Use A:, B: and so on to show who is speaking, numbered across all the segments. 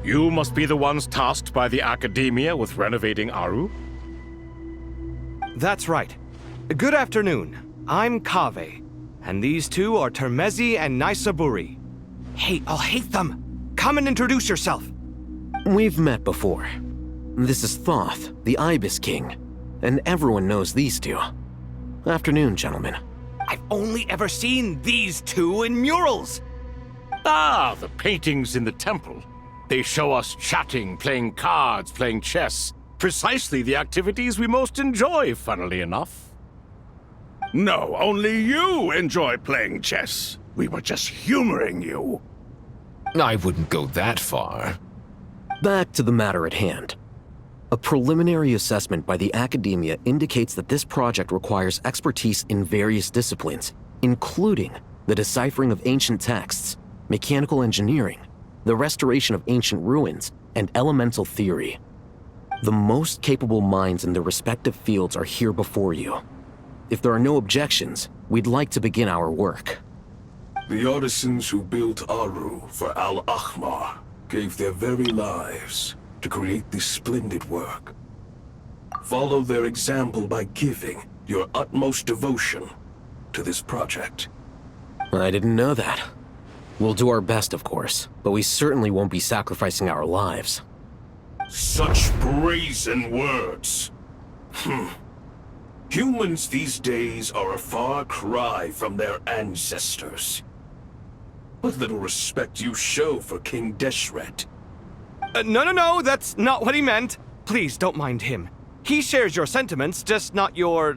A: You must be the ones tasked by the Academia with renovating Aru?
B: That's right. Good afternoon. I'm Kaveh, and these two are Termezi and Naisaburi. Hey, I'll hate them! Come and introduce yourself!
C: We've met before. This is Thoth, the Ibis King, and everyone knows these two. Afternoon, gentlemen.
B: I've only ever seen these two in murals!
A: Ah, the paintings in the temple. They show us chatting, playing cards, playing chess. Precisely the activities we most enjoy, funnily enough.
D: No, only you enjoy playing chess. We were just humoring you.
E: I wouldn't go that far.
C: Back to the matter at hand. A preliminary assessment by the Academia indicates that this project requires expertise in various disciplines, including the deciphering of ancient texts, mechanical engineering, the restoration of ancient ruins, and elemental theory. The most capable minds in their respective fields are here before you. If there are no objections, we'd like to begin our work.
F: The artisans who built Aru for Al-Ahmar gave their very lives to create this splendid work. Follow their example by giving your utmost devotion to this project.
C: I didn't know that. We'll do our best, of course, but we certainly won't be sacrificing our lives.
F: Such brazen words. Humans these days are a far cry from their ancestors. What little respect you show for King Deshret.
B: No, that's not what he meant. Please, don't mind him. He shares your sentiments, just not your,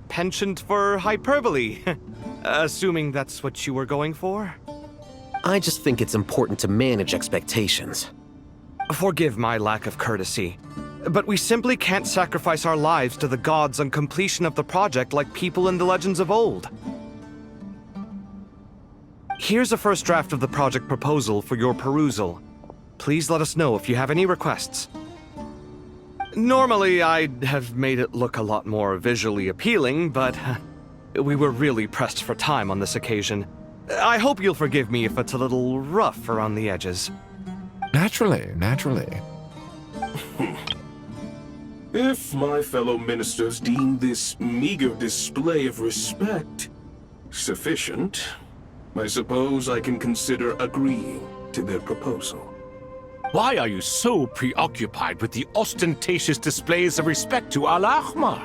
B: penchant for hyperbole. Assuming that's what you were going for?
C: I just think it's important to manage expectations.
B: Forgive my lack of courtesy, but we simply can't sacrifice our lives to the gods on completion of the project like people in the legends of old. Here's a first draft of the project proposal for your perusal. Please let us know if you have any requests. Normally, I'd have made it look a lot more visually appealing, but we were really pressed for time on this occasion. I hope you'll forgive me if it's a little rough around the edges.
E: Naturally.
F: If my fellow ministers deem this meager display of respect sufficient, I suppose I can consider agreeing to their proposal.
A: Why are you so preoccupied with the ostentatious displays of respect to Al-Ahmar?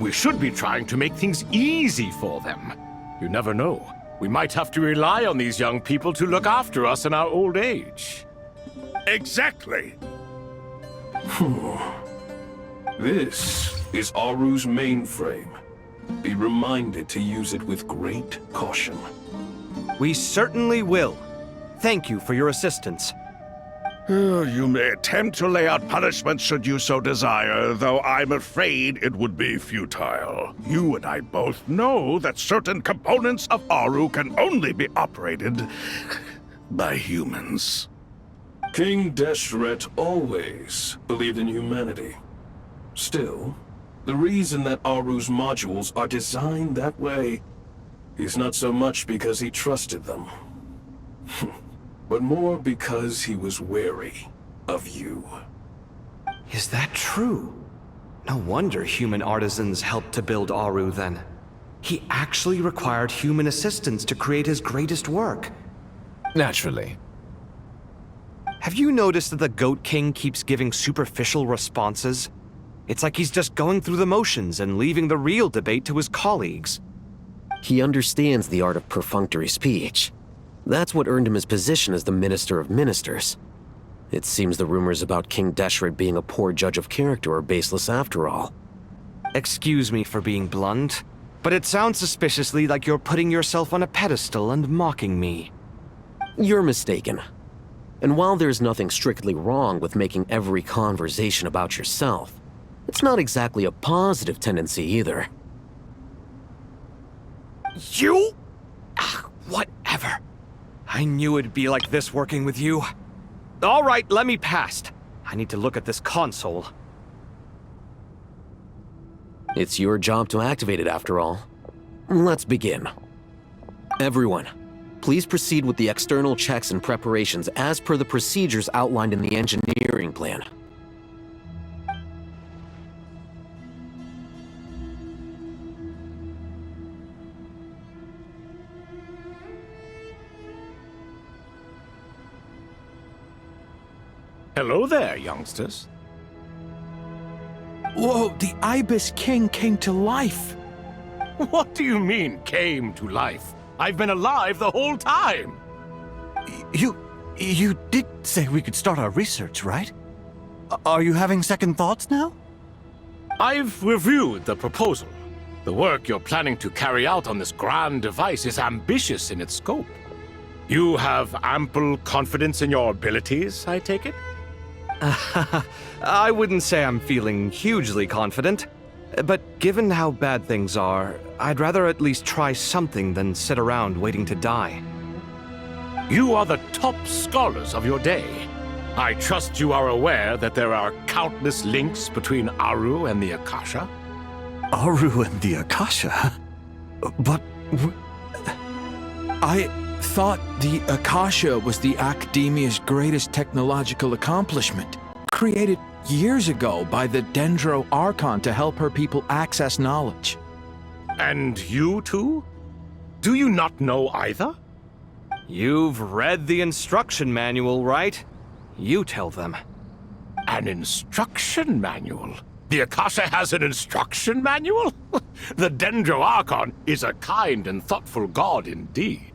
A: We should be trying to make things easy for them. You never know. We might have to rely on these young people to look after us in our old age.
D: Exactly.
F: This is Aru's mainframe. Be reminded to use it with great caution.
B: We certainly will. Thank you for your assistance.
D: You may attempt to lay out punishment should you so desire, though I'm afraid it would be futile. You and I both know that certain components of Aru can only be operated by humans.
F: King Deshret always believed in humanity. Still, the reason that Aru's modules are designed that way is not so much because he trusted them, but more because he was wary of you.
B: Is that true? No wonder human artisans helped to build Aru then. He actually required human assistance to create his greatest work.
E: Naturally.
B: Have you noticed that the Goat King keeps giving superficial responses? It's like he's just going through the motions and leaving the real debate to his colleagues.
C: He understands the art of perfunctory speech. That's what earned him his position as the Minister of Ministers. It seems the rumors about King Deshret being a poor judge of character are baseless after all.
B: Excuse me for being blunt, but it sounds suspiciously like you're putting yourself on a pedestal and mocking me.
C: You're mistaken. And while there's nothing strictly wrong with making every conversation about yourself, it's not exactly a positive tendency either.
B: You? Whatever. I knew it'd be like this working with you. All right, let me past. I need to look at this console.
C: It's your job to activate it after all. Let's begin. Everyone, Please proceed with the external checks and preparations as per the procedures outlined in the engineering plan.
A: Hello there, youngsters.
G: Whoa, the Ibis King came to life!
A: What do you mean, came to life? I've been alive the whole time!
H: You did say we could start our research, right? Are you having second thoughts now?
A: I've reviewed the proposal. The work you're planning to carry out on this grand device is ambitious in its scope. You have ample confidence in your abilities, I take it?
B: I wouldn't say I'm feeling hugely confident, but given how bad things are, I'd rather at least try something than sit around waiting to die.
A: You are the top scholars of your day. I trust you are aware that there are countless links between Aru and the Akasha?
H: Aru and the Akasha? But...
G: I thought the Akasha was the Academia's greatest technological accomplishment, created years ago by the Dendro Archon to help her people access knowledge.
A: And you too? Do you not know either?
B: You've read the instruction manual, right? You tell them.
A: An instruction manual? The Akasha has an instruction manual? The Dendro Archon is a kind and thoughtful god indeed.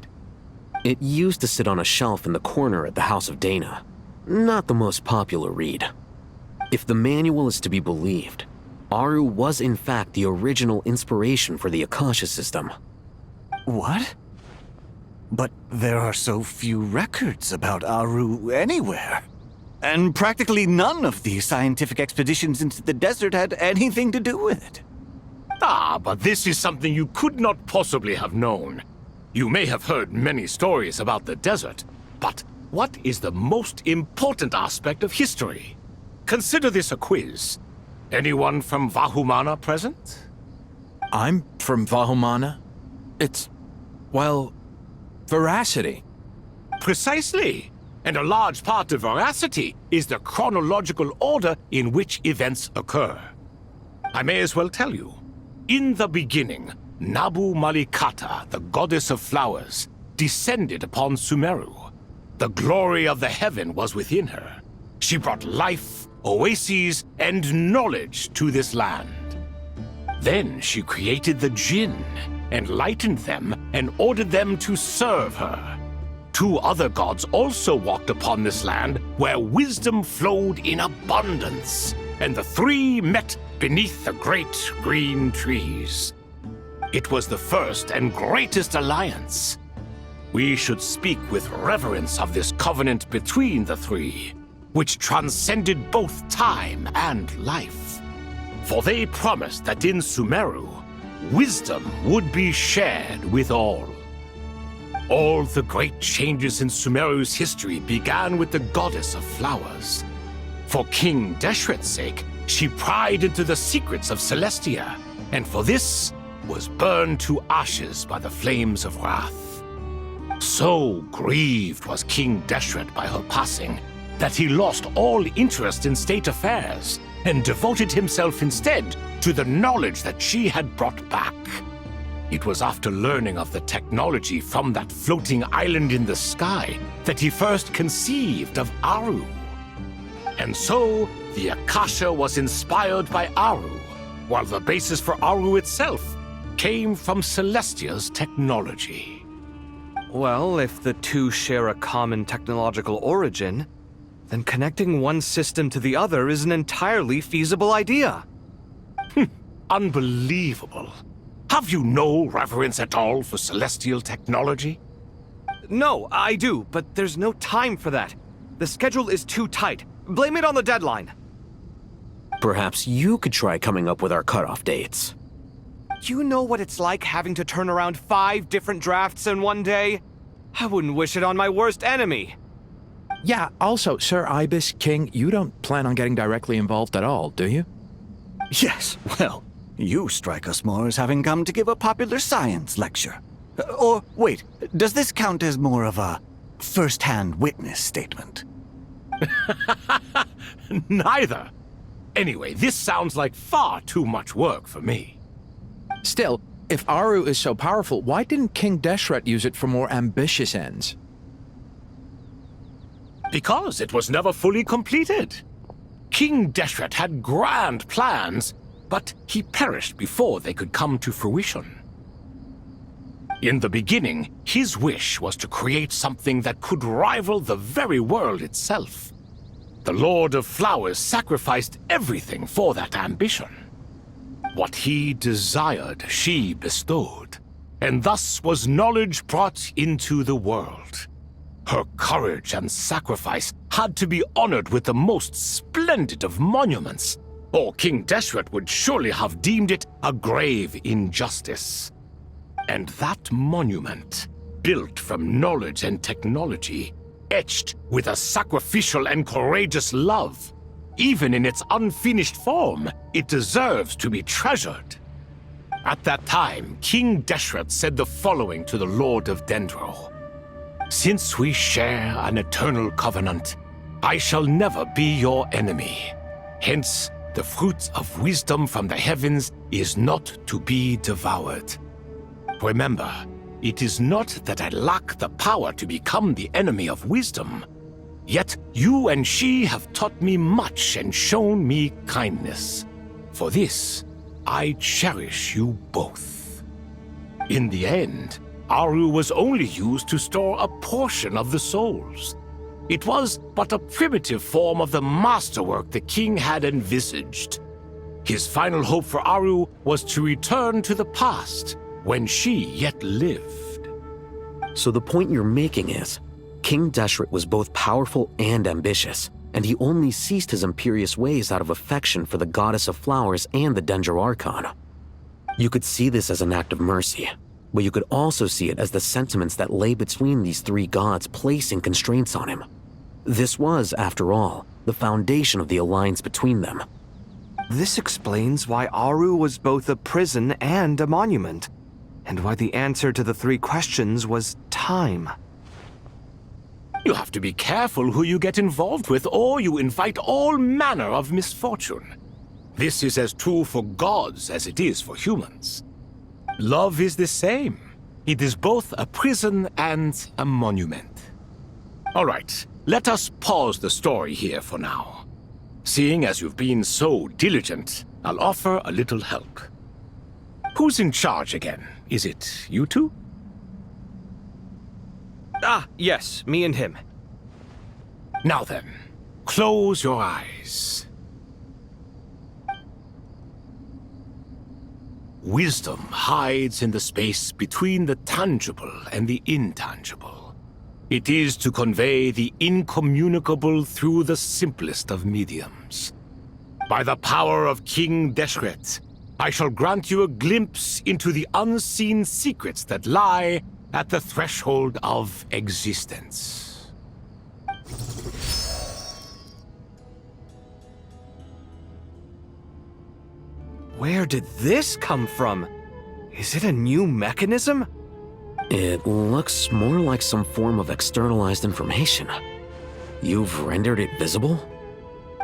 C: It used to sit on a shelf in the corner at the House of Dana. Not the most popular read. If the manual is to be believed, Aru was in fact the original inspiration for the Akasha system.
H: what? But there are so few records about Aru anywhere. And practically none of the scientific expeditions into the desert had anything to do with it.
A: Ah, but this is something you could not possibly have known. You may have heard many stories about the desert, but what is the most important aspect of history? Consider this a quiz. Anyone from Vahumana present?
G: I'm from Vahumana. It's, well, veracity.
A: Precisely. And a large part of veracity is the chronological order in which events occur. I may as well tell you. In the beginning, Nabu Malikata, the goddess of flowers, descended upon Sumeru. The glory of the heaven was within her. She brought life, oases, and knowledge to this land. Then she created the Jinn, enlightened them, and ordered them to serve her. Two other gods also walked upon this land where wisdom flowed in abundance, and the three met beneath the great green trees. It was the first and greatest alliance. We should speak with reverence of this covenant between the three, which transcended both time and life. For they promised that in Sumeru, wisdom would be shared with all. All the great changes in Sumeru's history began with the goddess of flowers. For King Deshret's sake, she pried into the secrets of Celestia, and for this was burned to ashes by the flames of wrath. So grieved was King Deshret by her passing that he lost all interest in state affairs and devoted himself instead to the knowledge that she had brought back. It was after learning of the technology from that floating island in the sky that he first conceived of Aru. And so, the Akasha was inspired by Aru, while the basis for Aru itself came from Celestia's technology.
B: Well, if the two share a common technological origin, then connecting one system to the other is an entirely feasible idea.
A: Unbelievable. Have you no reverence at all for celestial technology?
B: No, I do, but there's no time for that. The schedule is too tight. Blame it on the deadline.
C: Perhaps you could try coming up with our cutoff dates.
B: You know what it's like having to turn around 5 different drafts in one day? I wouldn't wish it on my worst enemy.
G: Yeah, also, Sir Ibis King, you don't plan on getting directly involved at all, do you?
H: Yes, well, you strike us more as having come to give a popular science lecture. Or, wait, does this count as more of a first-hand witness statement?
A: Neither. Anyway, this sounds like far too much work for me.
G: Still, if Aru is so powerful, why didn't King Deshret use it for more ambitious ends?
A: Because it was never fully completed. King Deshret had grand plans, but he perished before they could come to fruition. In the beginning, his wish was to create something that could rival the very world itself. The Lord of Flowers sacrificed everything for that ambition. What he desired, she bestowed, and thus was knowledge brought into the world. Her courage and sacrifice had to be honored with the most splendid of monuments, or King Deshret would surely have deemed it a grave injustice. And that monument, built from knowledge and technology, etched with a sacrificial and courageous love, even in its unfinished form, it deserves to be treasured. At that time, King Deshret said the following to the Lord of Dendro. Since we share an eternal covenant, I shall never be your enemy. Hence, the fruit of wisdom from the heavens is not to be devoured. Remember, it is not that I lack the power to become the enemy of wisdom. Yet you and she have taught me much and shown me kindness. For this, I cherish you both. In the end, Aru was only used to store a portion of the souls. It was but a primitive form of the masterwork the king had envisaged. His final hope for Aru was to return to the past, when she yet lived.
C: So the point you're making is, King Deshret was both powerful and ambitious, and he only ceased his imperious ways out of affection for the Goddess of Flowers and the Dendro Archon. You could see this as an act of mercy, but you could also see it as the sentiments that lay between these three gods placing constraints on him. This was, after all, the foundation of the alliance between them.
B: This explains why Aru was both a prison and a monument, and why the answer to the three questions was time.
A: You have to be careful who you get involved with, or you invite all manner of misfortune. This is as true for gods as it is for humans. Love is the same. It is both a prison and a monument. All right, let us pause the story here for now. Seeing as you've been so diligent, I'll offer a little help. Who's in charge again? Is it you two?
B: Ah, yes, me and him.
A: Now then, close your eyes. Wisdom hides in the space between the tangible and the intangible. It is to convey the incommunicable through the simplest of mediums. By the power of King Deshret, I shall grant you a glimpse into the unseen secrets that lie at the threshold of existence.
B: Where did this come from? Is it a new mechanism?
C: It looks more like some form of externalized information. You've rendered it visible?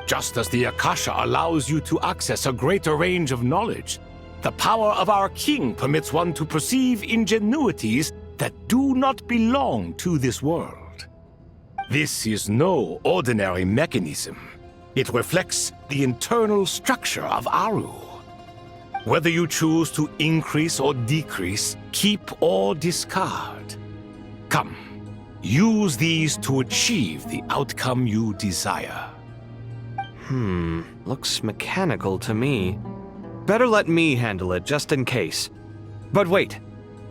A: Just as the Akasha allows you to access a greater range of knowledge, the power of our king permits one to perceive ingenuities that do not belong to this world. This is no ordinary mechanism. It reflects the internal structure of Aru. Whether you choose to increase or decrease, keep or discard. Come, use these to achieve the outcome you desire.
B: Looks mechanical to me. Better let me handle it, just in case. But wait,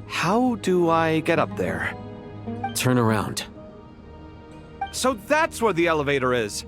B: how do I get up there?
C: Turn around.
B: So that's where the elevator is.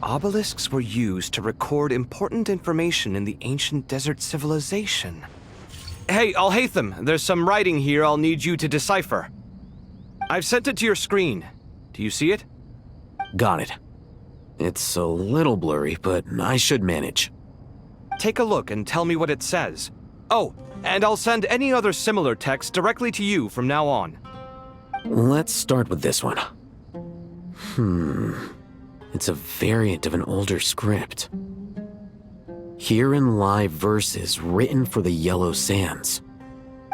B: Obelisks were used to record important information in the ancient desert civilization. Hey, Alhaitham, there's some writing here I'll need you to decipher. I've sent it to your screen. Do you see it?
C: Got it. It's a little blurry, but I should manage.
B: Take a look and tell me what it says. Oh, and I'll send any other similar text directly to you from now on.
C: Let's start with this one. It's a variant of an older script. Herein lie verses written for the Yellow Sands.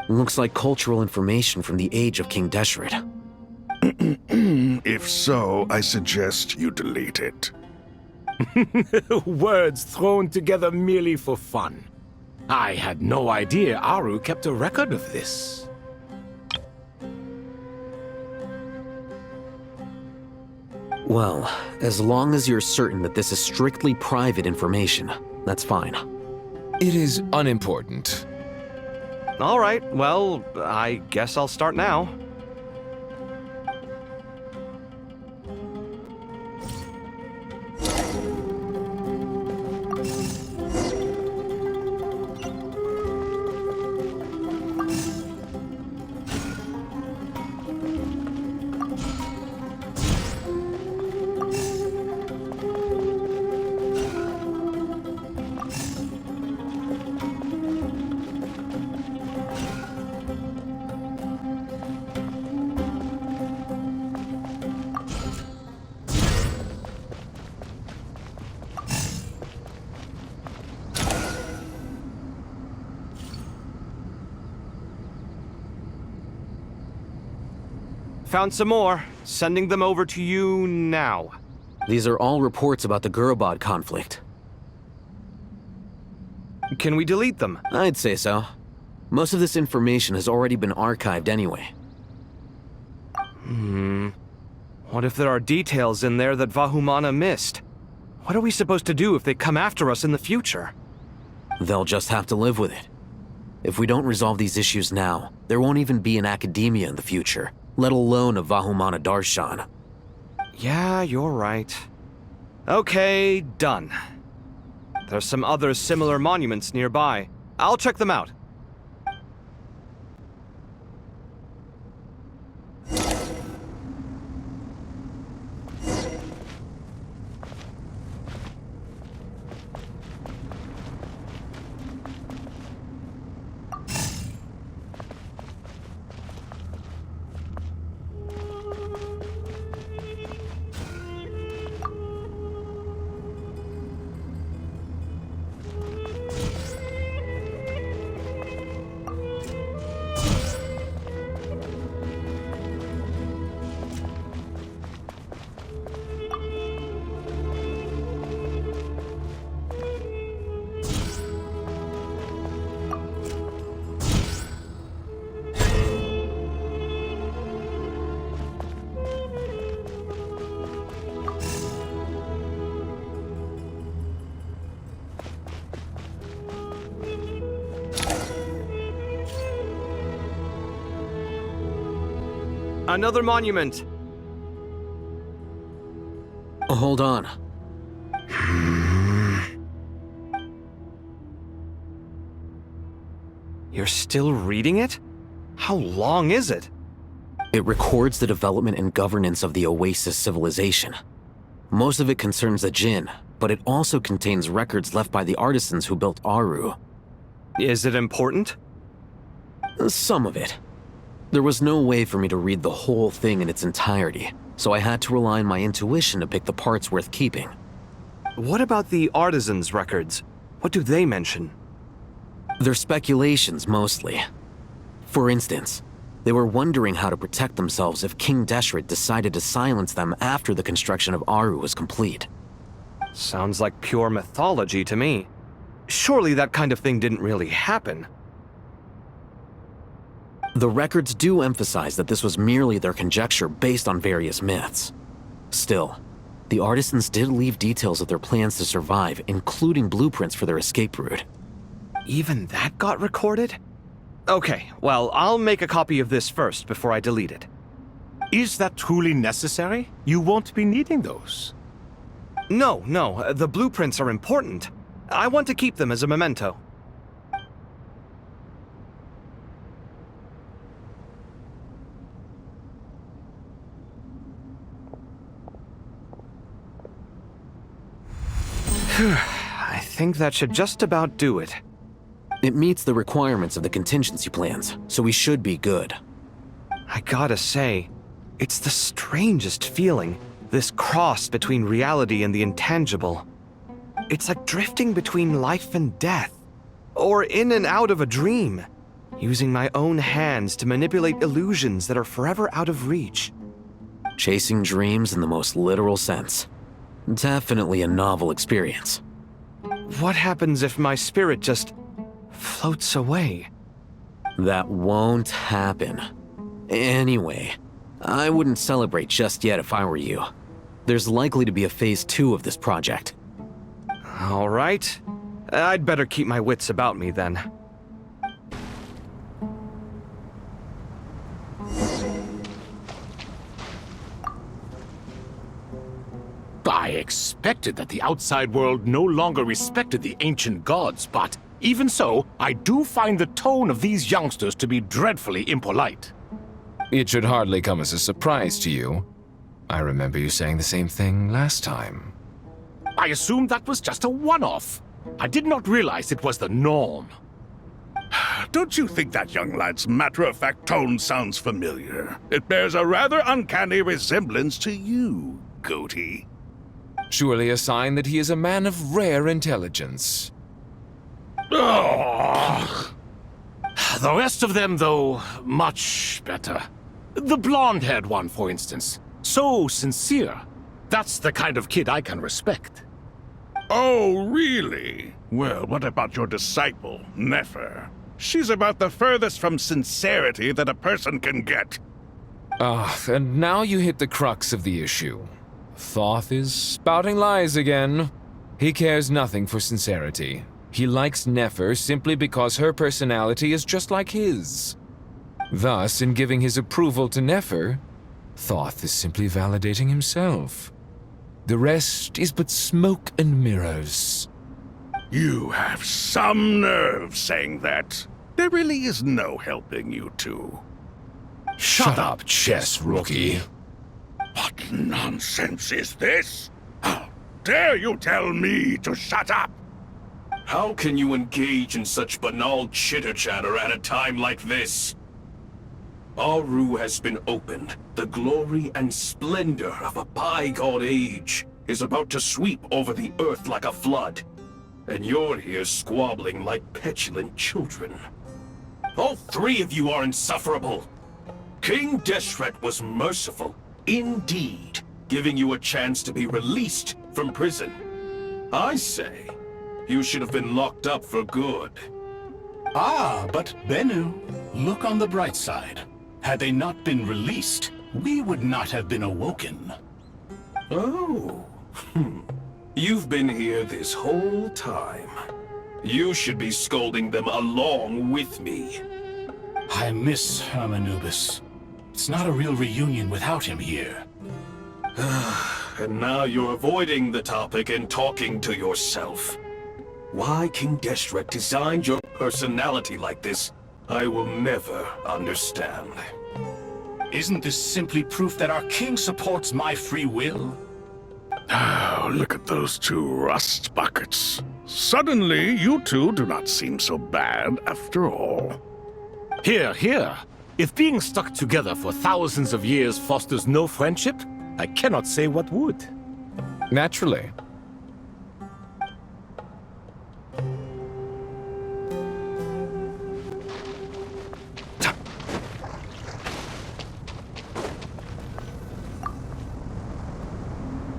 C: Looks like cultural information from the age of King Deshret.
D: If so, I suggest you delete it.
A: Words thrown together merely for fun. I had no idea Aru kept a record of this.
C: Well, as long as you're certain that this is strictly private information, that's fine.
E: It is unimportant.
B: All right, well, I guess I'll start now. Found some more. Sending them over to you now.
C: These are all reports about the Gurubad conflict.
B: Can we delete them?
C: I'd say so. Most of this information has already been archived anyway.
B: What if there are details in there that Vahumana missed? What are we supposed to do if they come after us in the future?
C: They'll just have to live with it. If we don't resolve these issues now, there won't even be an academia in the future, let alone a Vahumana Darshan.
B: Yeah, you're right. Okay, done. There's some other similar monuments nearby. I'll check them out. Another monument.
C: Hold on.
B: You're still reading it? How long is it?
C: It records the development and governance of the Oasis civilization. Most of it concerns the Jinn, but it also contains records left by the artisans who built Aru.
B: Is it important?
C: Some of it. There was no way for me to read the whole thing in its entirety, so I had to rely on my intuition to pick the parts worth keeping.
B: What about the artisans' records? What do they mention?
C: They're speculations, mostly. For instance, they were wondering how to protect themselves if King Deshret decided to silence them after the construction of Aru was complete.
B: Sounds like pure mythology to me. Surely that kind of thing didn't really happen.
C: The records do emphasize that this was merely their conjecture based on various myths. Still, the artisans did leave details of their plans to survive, including blueprints for their escape route.
B: Even that got recorded? Okay, well, I'll make a copy of this first before I delete it.
A: Is that truly necessary? You won't be needing those.
B: No, the blueprints are important. I want to keep them as a memento. I think that should just about do it.
C: It meets the requirements of the contingency plans, so we should be good.
B: I gotta say, it's the strangest feeling, this cross between reality and the intangible. It's like drifting between life and death, or in and out of a dream, using my own hands to manipulate illusions that are forever out of reach.
C: Chasing dreams in the most literal sense. Definitely a novel experience.
B: What happens if my spirit just floats away?
C: That won't happen. Anyway, I wouldn't celebrate just yet if I were you. There's likely to be a phase 2 of this project.
B: All right. I'd better keep my wits about me then.
A: I expected that the outside world no longer respected the ancient gods, but even so, I do find the tone of these youngsters to be dreadfully impolite.
E: It should hardly come as a surprise to you. I remember you saying the same thing last time.
A: I assumed that was just a one-off. I did not realize it was the norm.
D: Don't you think that young lad's matter-of-fact tone sounds familiar? It bears a rather uncanny resemblance to you, Goatee.
E: Surely a sign that he is a man of rare intelligence.
A: Ugh. The rest of them, though, much better. The blonde-haired one, for instance. So sincere. That's the kind of kid I can respect.
D: Oh, really? Well, what about your disciple, Nefer? She's about the furthest from sincerity that a person can get.
E: And now you hit the crux of the issue. Thoth is spouting lies again. He cares nothing for sincerity. He likes Nefer simply because her personality is just like his. Thus, in giving his approval to Nefer, Thoth is simply validating himself. The rest is but smoke and mirrors.
D: You have some nerve saying that. There really is no helping you two.
A: Shut up, chess rookie.
D: What nonsense is this? How dare you tell me to shut up?
F: How can you engage in such banal chitter-chatter at a time like this? Aru has been opened. The glory and splendor of a bygone age is about to sweep over the earth like a flood. And you're here squabbling like petulant children. All three of you are insufferable. King Deshret was merciful, indeed, giving you a chance to be released from prison. I say, you should have been locked up for good.
I: Ah, but Bennu, look on the bright side. Had they not been released, we would not have been awoken.
F: Oh, You've been here this whole time. You should be scolding them along with me.
I: I miss Hermanubis. It's not a real reunion without him here.
F: And now you're avoiding the topic and talking to yourself. Why King Deshret designed your personality like this, I will never understand.
I: Isn't this simply proof that our king supports my free will?
D: Oh, look at those two rust buckets. Suddenly, you two do not seem so bad after all.
A: Here, here. If being stuck together for thousands of years fosters no friendship, I cannot say what would.
E: Naturally.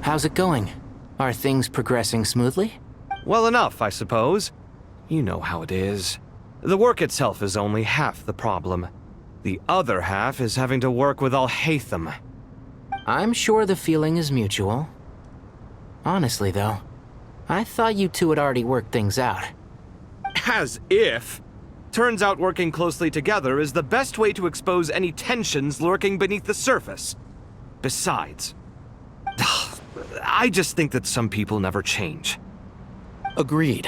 J: How's it going? Are things progressing smoothly?
B: Well enough, I suppose. You know how it is. The work itself is only half the problem. The other half is having to work with Al-Haytham.
J: I'm sure the feeling is mutual. Honestly, though, I thought you two had already worked things out.
B: As if. Turns out working closely together is the best way to expose any tensions lurking beneath the surface. Besides, I just think that some people never change.
C: Agreed.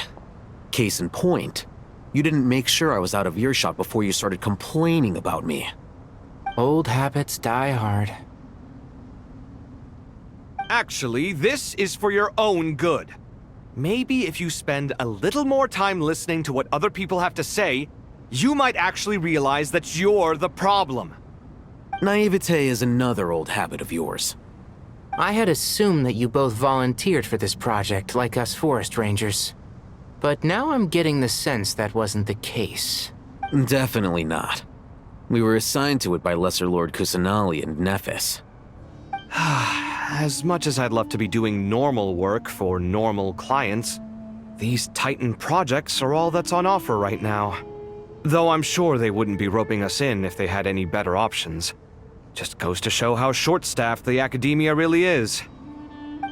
C: Case in point, you didn't make sure I was out of earshot before you started complaining about me.
J: Old habits die hard.
B: Actually, this is for your own good. Maybe if you spend a little more time listening to what other people have to say, you might actually realize that you're the problem.
C: Naivete is another old habit of yours.
J: I had assumed that you both volunteered for this project, like us forest rangers. But now I'm getting the sense that wasn't the case.
C: Definitely not. We were assigned to it by Lesser Lord Kusanali and Nephis.
B: As much as I'd love to be doing normal work for normal clients, these Titan projects are all that's on offer right now. Though I'm sure they wouldn't be roping us in if they had any better options. Just goes to show how short-staffed the academia really is.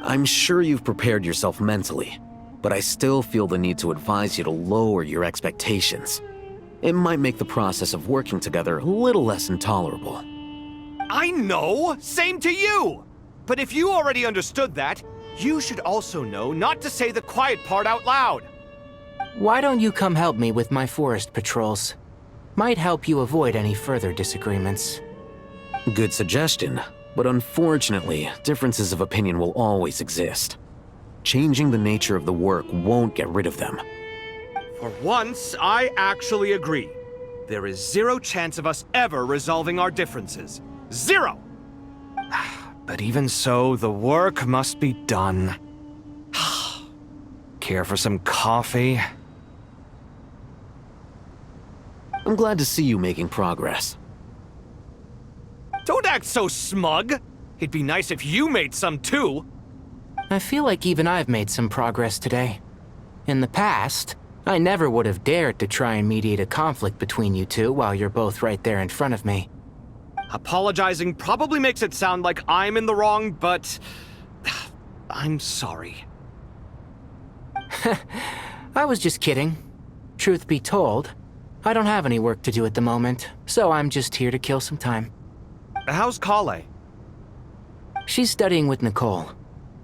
C: I'm sure you've prepared yourself mentally, but I still feel the need to advise you to lower your expectations. It might make the process of working together a little less intolerable.
B: I know! Same to you! But if you already understood that, you should also know not to say the quiet part out loud.
J: Why don't you come help me with my forest patrols? Might help you avoid any further disagreements.
C: Good suggestion, but unfortunately, differences of opinion will always exist. Changing the nature of the work won't get rid of them.
B: For once, I actually agree. There is zero chance of us ever resolving our differences. Zero! But even so, the work must be done. Care for some coffee?
C: I'm glad to see you making progress.
B: Don't act so smug! It'd be nice if you made some too!
J: I feel like even I've made some progress today. In the past, I never would have dared to try and mediate a conflict between you two while you're both right there in front of me.
B: Apologizing probably makes it sound like I'm in the wrong, but I'm sorry.
J: I was just kidding. Truth be told, I don't have any work to do at the moment, so I'm just here to kill some time.
B: How's Kale?
J: She's studying with Nicole.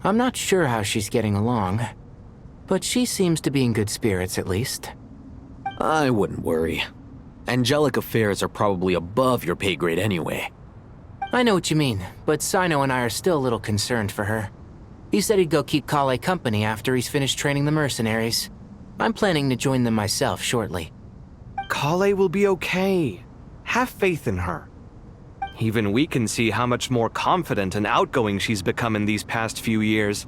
J: I'm not sure how she's getting along, but she seems to be in good spirits at least.
C: I wouldn't worry. Angelic affairs are probably above your pay grade anyway.
J: I know what you mean, but Sino and I are still a little concerned for her. He said he'd go keep Kale company after he's finished training the mercenaries. I'm planning to join them myself shortly.
B: Kale will be okay. Have faith in her. Even we can see how much more confident and outgoing she's become in these past few years.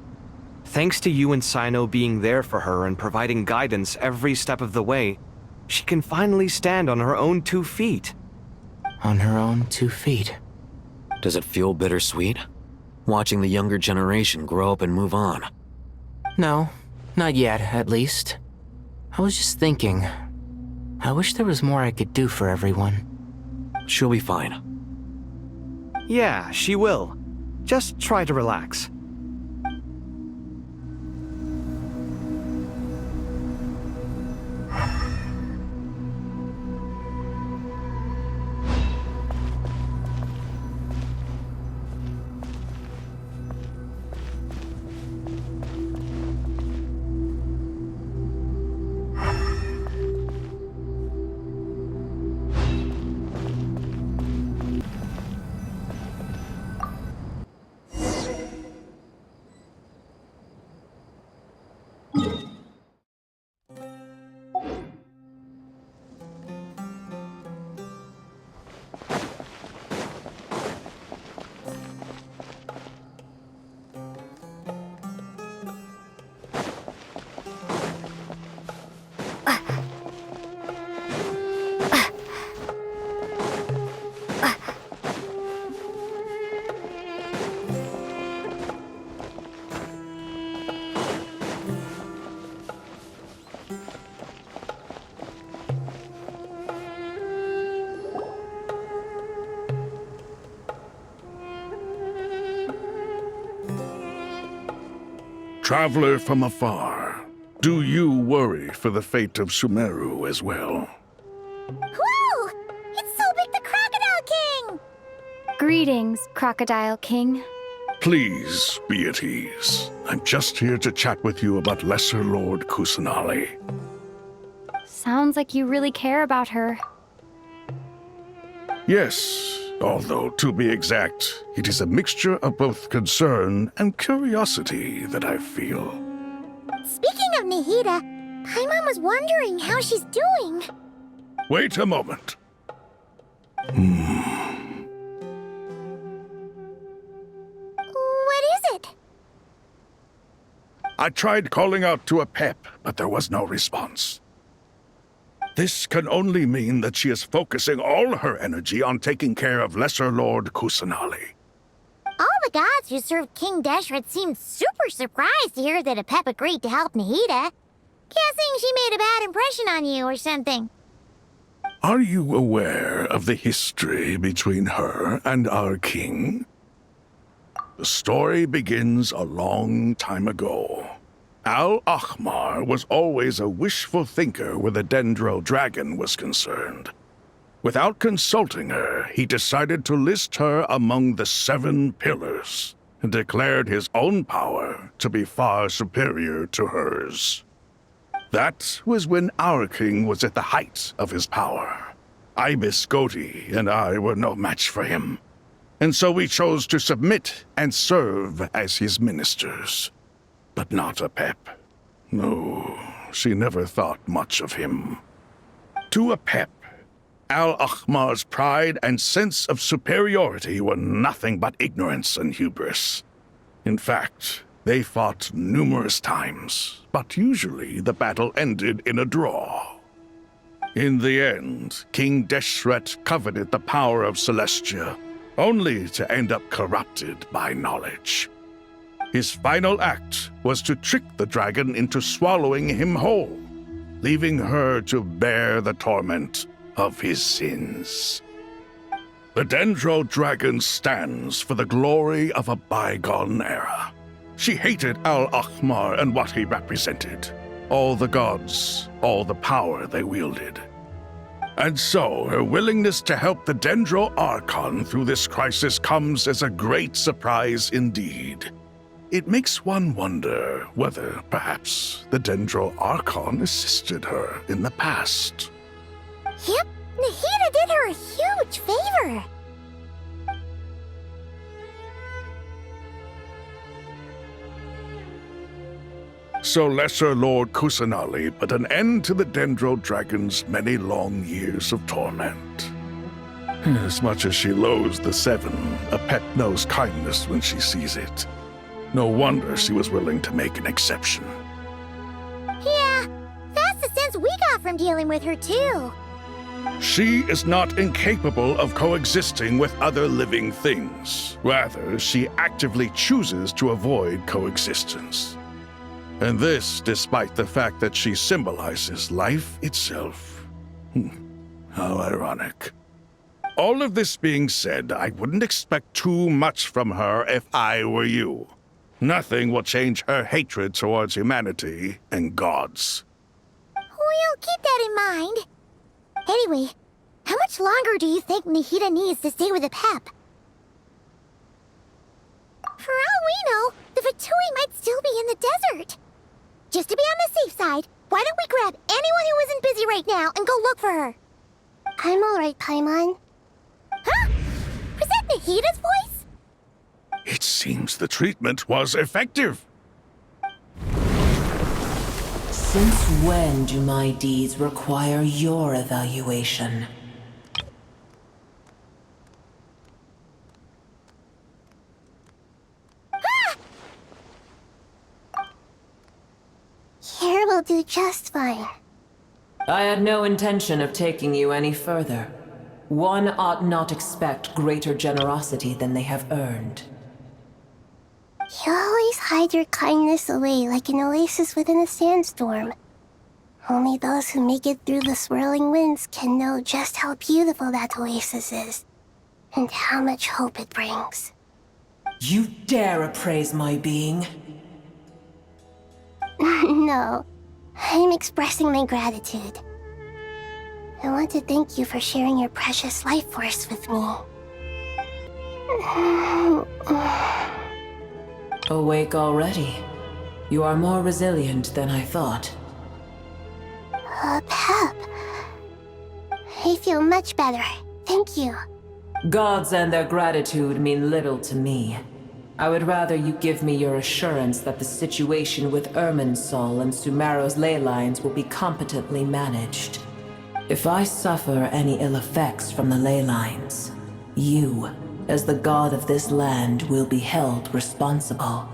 B: Thanks to you and Sino being there for her and providing guidance every step of the way, she can finally stand on her own 2 feet.
J: On her own 2 feet.
C: Does it feel bittersweet? Watching the younger generation grow up and move on?
J: No, not yet, at least. I was just thinking, I wish there was more I could do for everyone.
C: She'll be fine.
B: Yeah, she will. Just try to relax.
D: Traveler from afar, do you worry for the fate of Sumeru as well?
K: Whoa! It's Sobek the Crocodile King! Greetings, Crocodile King.
D: Please be at ease. I'm just here to chat with you about Lesser Lord Kusanali.
K: Sounds like you really care about her.
D: Yes, although to be exact, it is a mixture of both concern and curiosity that I feel.
K: Speaking of Nahida, Paimon was wondering how she's doing.
D: Wait a moment.
K: What is it?
D: I tried calling out to Apep, but there was no response. This can only mean that she is focusing all her energy on taking care of Lesser Lord Kusanali.
K: All the gods who served King Deshret seemed super surprised to hear that Apep agreed to help Nahida. Guessing she made a bad impression on you or something.
D: Are you aware of the history between her and our king? The story begins a long time ago. Al-Ahmar was always a wishful thinker where the Dendro dragon was concerned. Without consulting her, he decided to list her among the 7 pillars and declared his own power to be far superior to hers. That was when our king was at the height of his power. Ibis Goti and I were no match for him, and so we chose to submit and serve as his ministers. But not Apep. No, she never thought much of him. To Apep, Al-Ahmar's pride and sense of superiority were nothing but ignorance and hubris. In fact, they fought numerous times, but usually the battle ended in a draw. In the end, King Deshret coveted the power of Celestia, only to end up corrupted by knowledge. His final act was to trick the dragon into swallowing him whole, leaving her to bear the torment of his sins. The Dendro dragon stands for the glory of a bygone era. She hated Al-Ahmar and what he represented. All the gods, all the power they wielded. And so, her willingness to help the Dendro Archon through this crisis comes as a great surprise indeed. It makes one wonder whether, perhaps, the Dendro Archon assisted her in the past.
K: Yep, Nahida did her a huge favor.
D: So Lesser Lord Kusanali put an end to the Dendro Dragon's many long years of torment. As much as she loathes the 7, Apep knows kindness when she sees it. No wonder she was willing to make an exception.
K: Yeah, that's the sense we got from dealing with her, too.
D: She is not incapable of coexisting with other living things. Rather, she actively chooses to avoid coexistence. And this despite the fact that she symbolizes life itself. How ironic. All of this being said, I wouldn't expect too much from her if I were you. Nothing will change her hatred towards humanity and gods.
K: We'll keep that in mind. Anyway, how much longer do you think Nahida needs to stay with Apep? For all we know, the Fatui might still be in the desert. Just to be on the safe side, why don't we grab anyone who isn't busy right now and go look for her? I'm alright, Paimon. Huh? Was that Nahida's voice?
D: It seems the treatment was effective.
L: Since when do my deeds require your evaluation?
K: Here will do just fine.
L: I had no intention of taking you any further. One ought not expect greater generosity than they have earned.
K: You always hide your kindness away like an oasis within a sandstorm. Only those who make it through the swirling winds can know just how beautiful that oasis is, and how much hope it brings.
L: You dare appraise my being?
K: No, I'm expressing my gratitude. I want to thank you for sharing your precious life force with me.
L: Awake already. You are more resilient than I thought.
K: Pep. I feel much better. Thank you.
L: Gods and their gratitude mean little to me. I would rather you give me your assurance that the situation with Irminsul and Sumeru's ley lines will be competently managed. If I suffer any ill effects from the ley lines, you, as the god of this land, will be held responsible.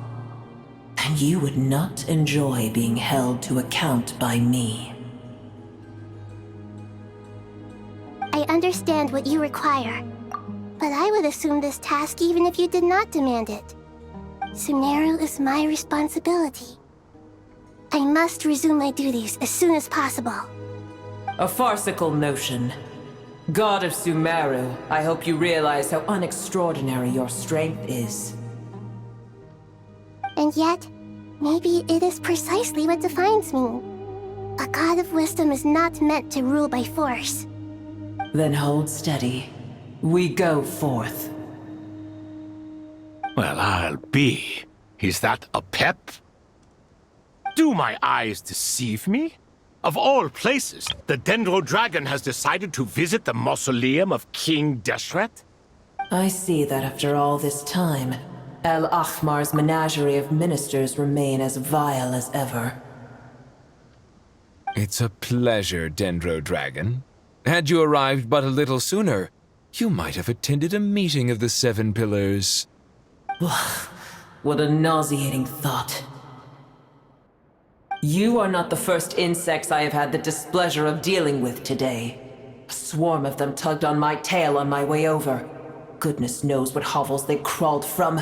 L: And you would not enjoy being held to account by me.
K: I understand what you require, but I would assume this task even if you did not demand it. Sumeru is my responsibility. I must resume my duties as soon as possible.
L: A farcical notion. God of Sumeru, I hope you realize how unextraordinary your strength is.
K: And yet, maybe it is precisely what defines me. A god of wisdom is not meant to rule by force.
L: Then hold steady. We go forth.
A: Well, I'll be. Is that a pep? Do my eyes deceive me? Of all places, the Dendro Dragon has decided to visit the mausoleum of King Deshret?
L: I see that after all this time, El Ahmar's menagerie of ministers remain as vile as ever.
E: It's a pleasure, Dendro Dragon. Had you arrived but a little sooner, you might have attended a meeting of the Seven Pillars.
L: What a nauseating thought. You are not the first insects I have had the displeasure of dealing with today. A swarm of them tugged on my tail on my way over. Goodness knows what hovels they crawled from.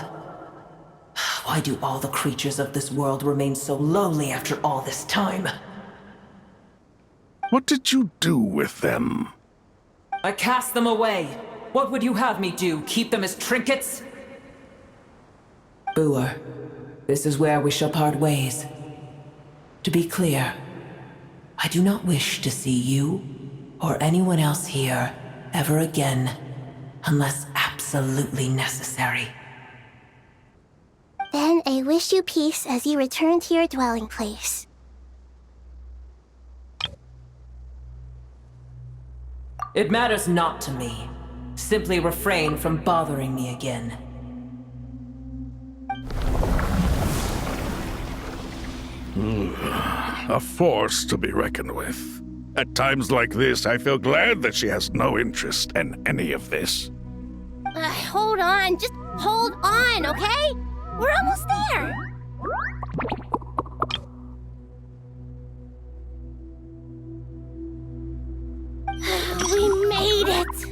L: Why do all the creatures of this world remain so lowly after all this time?
D: What did you do with them?
L: I cast them away. What would you have me do? Keep them as trinkets? Boer, this is where we shall part ways. To be clear, I do not wish to see you or anyone else here ever again, unless absolutely necessary.
K: Then I wish you peace as you return to your dwelling place.
L: It matters not to me. Simply refrain from bothering me again.
D: A force to be reckoned with. At times like this, I feel glad that she has no interest in any of this.
K: Hold on, just hold on, okay? We're almost there. We made it!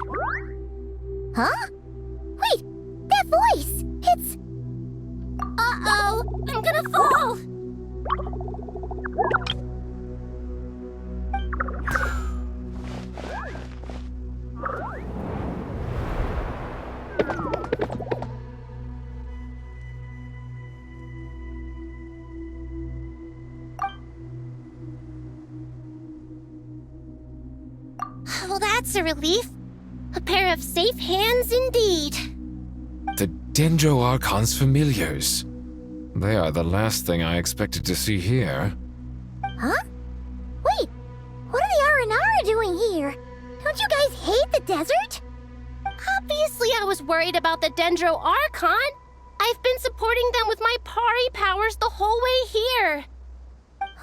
K: Huh? Wait, that voice! It's... Uh-oh, I'm gonna fall! Well, that's a relief. A pair of safe hands indeed.
E: The Dendro Archon's familiars. They are the last thing I expected to see here.
K: Huh? Wait, what are the Aranara doing here? Don't you guys hate the desert? Obviously I was worried about the Dendro Archon. I've been supporting them with my Pari powers the whole way here.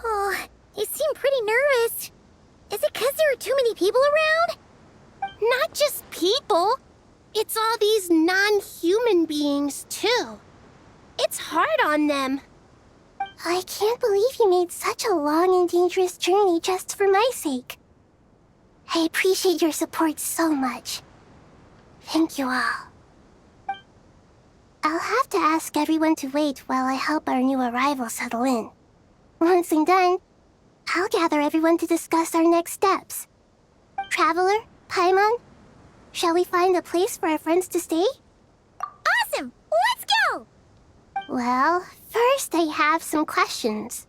K: Oh, you seem pretty nervous. Is it because there are too many people around? Not just people. It's all these non-human beings, too. It's hard on them. I can't believe you made such a long and dangerous journey just for my sake. I appreciate your support so much. Thank you all. I'll have to ask everyone to wait while I help our new arrival settle in. Once I'm done, I'll gather everyone to discuss our next steps. Traveler, Paimon, shall we find a place for our friends to stay? Awesome! Let's go! Well, first I have some questions.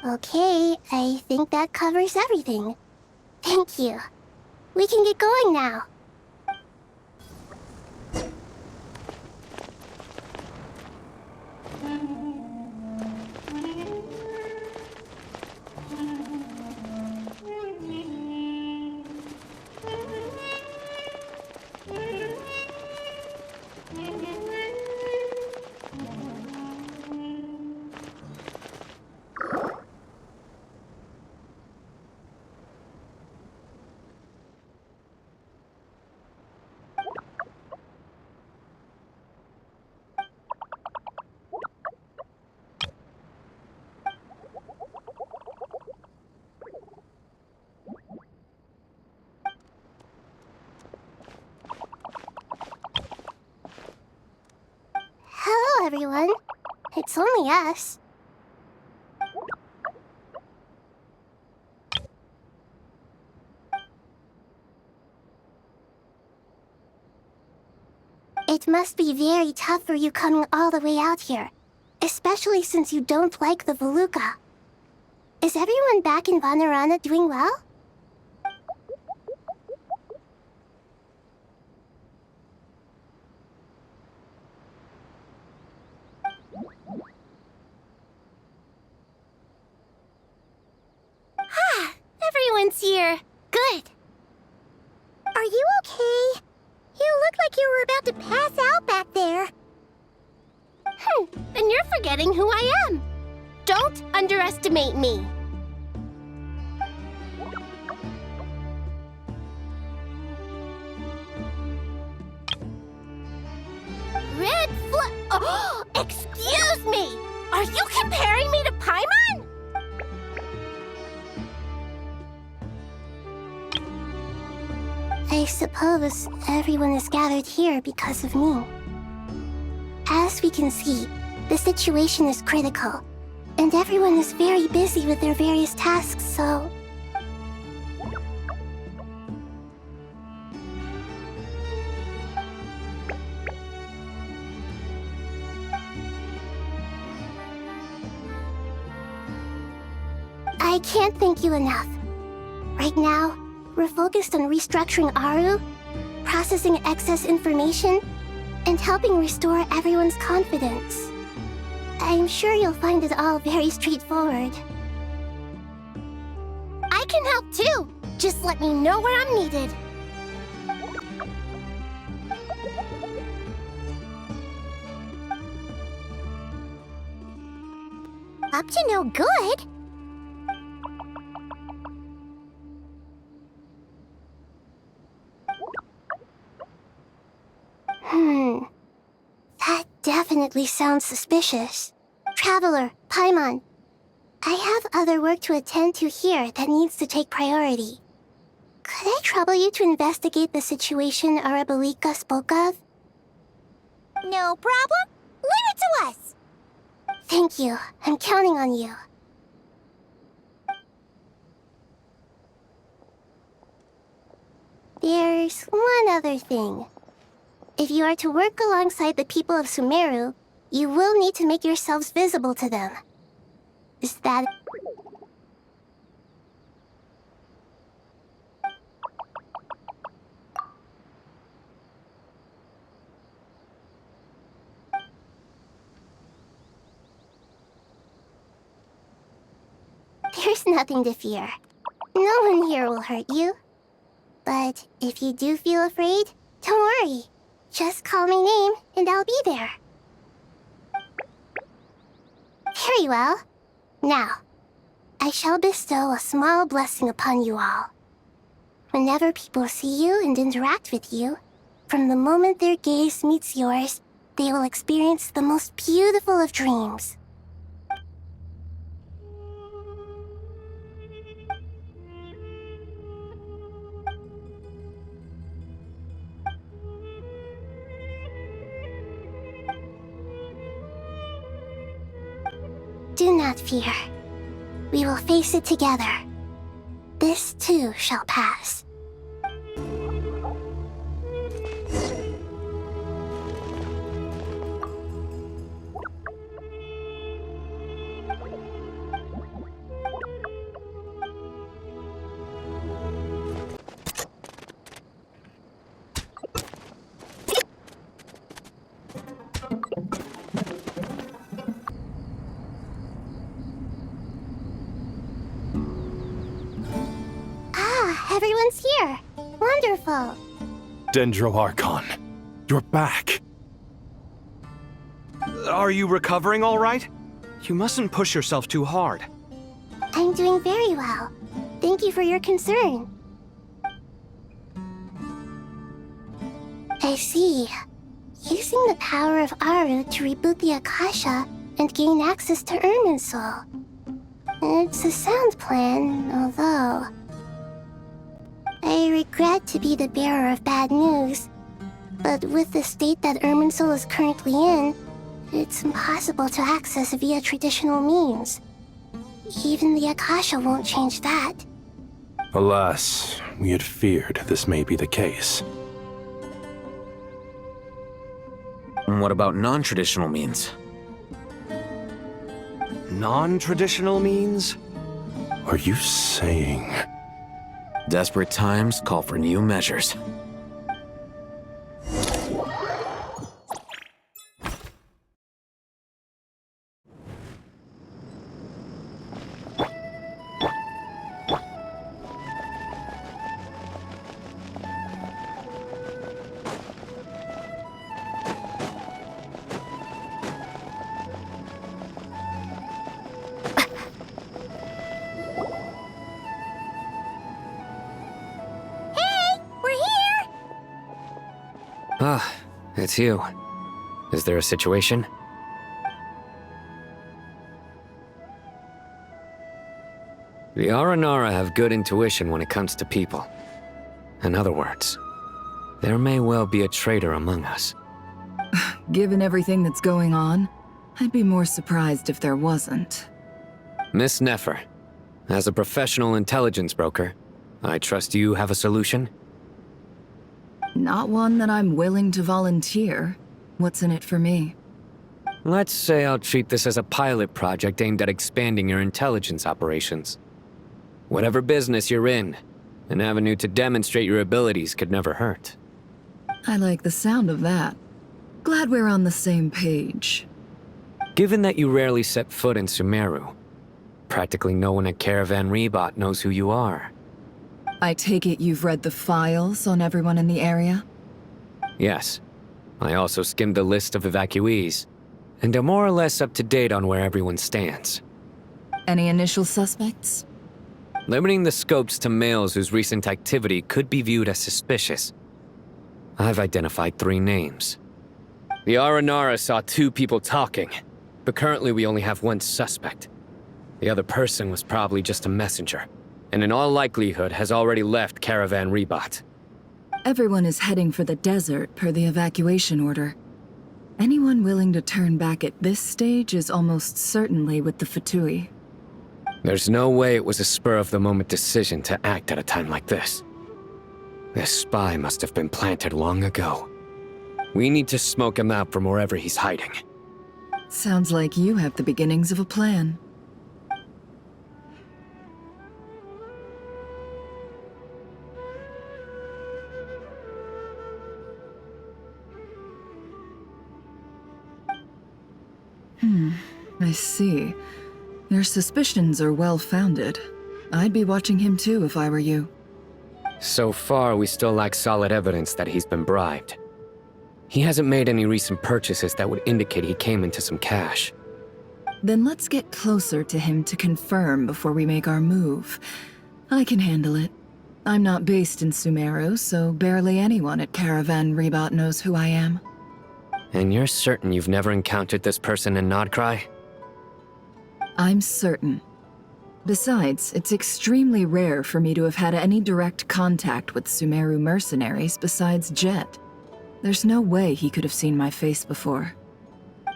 K: Okay, I think that covers everything. Thank you. We can get going now. Hello, everyone. It's only us. It must be very tough for you coming all the way out here, especially since you don't like the Voluka. Is everyone back in Vanarana doing well? Everyone's here. Good. Are you okay? You look like you were about to pass out back there. And you're forgetting who I am. Don't underestimate me. Red Oh, excuse me! Are you comparing me to Paimon? I suppose everyone is gathered here because of me. As we can see, the situation is critical, and everyone is very busy with their various tasks, so... I can't thank you enough. Right now, we're focused on restructuring Aru, processing excess information, and helping restore everyone's confidence. I'm sure you'll find it all very straightforward. I can help too! Just let me know where I'm needed. Up to no good? That definitely sounds suspicious. Traveler, Paimon, I have other work to attend to here that needs to take priority. Could I trouble you to investigate the situation Arabalika spoke of? No problem. Leave it to us. Thank you. I'm counting on you. There's one other thing. If you are to work alongside the people of Sumeru, you will need to make yourselves visible to them. Is that... There's nothing to fear. No one here will hurt you. But if you do feel afraid, don't worry. Just call my name, and I'll be there. Very well. Now, I shall bestow a small blessing upon you all. Whenever people see you and interact with you, from the moment their gaze meets yours, they will experience the most beautiful of dreams. Do not fear. We will face it together. This too shall pass. Everyone's here. Wonderful.
B: Dendro Archon, you're back. Are you recovering all right? You mustn't push yourself too hard.
K: I'm doing very well. Thank you for your concern. I see. Using the power of Aru to reboot the Akasha and gain access to Irminsul. It's a sound plan, although... I regret to be the bearer of bad news, but with the state that Irminsul is currently in, it's impossible to access via traditional means. Even the Akasha won't change that.
F: Alas, we had feared this may be the case.
C: And what about non-traditional means?
B: Non-traditional means?
F: Are you saying...
C: Desperate times call for new measures.
M: Ah, it's you. Is there a situation? The Aranara have good intuition when it comes to people. In other words, there may well be a traitor among us.
N: Given everything that's going on, I'd be more surprised if there wasn't.
M: Miss Nefer, as a professional intelligence broker, I trust you have a solution?
N: Not one that I'm willing to volunteer. What's in it for me?
M: Let's say I'll treat this as a pilot project aimed at expanding your intelligence operations. Whatever business you're in, an avenue to demonstrate your abilities could never hurt.
N: I like the sound of that. Glad we're on the same page.
M: Given that you rarely set foot in Sumeru, practically no one at Caravan Rebot knows who you are.
N: I take it you've read the files on everyone in the area?
M: Yes. I also skimmed the list of evacuees, and am more or less up to date on where everyone stands.
N: Any initial suspects?
M: Limiting the scopes to males whose recent activity could be viewed as suspicious. I've identified 3 names. The Aranara saw 2 people talking, but currently we only have 1 suspect. The other person was probably just a messenger, and in all likelihood has already left Caravan Rebot.
N: Everyone is heading for the desert per the evacuation order. Anyone willing to turn back at this stage is almost certainly with the Fatui.
M: There's no way it was a spur-of-the-moment decision to act at a time like this. This spy must have been planted long ago. We need to smoke him out from wherever he's hiding.
N: Sounds like you have the beginnings of a plan. I see. Your suspicions are well-founded. I'd be watching him too if I were you.
M: So far, we still lack solid evidence that he's been bribed. He hasn't made any recent purchases that would indicate he came into some cash.
N: Then let's get closer to him to confirm before we make our move. I can handle it. I'm not based in Sumeru, so barely anyone at Caravan Rebot knows who I am.
M: And you're certain you've never encountered this person in Nodcry?
N: I'm certain. Besides, it's extremely rare for me to have had any direct contact with Sumeru mercenaries besides Jet. There's no way he could have seen my face before.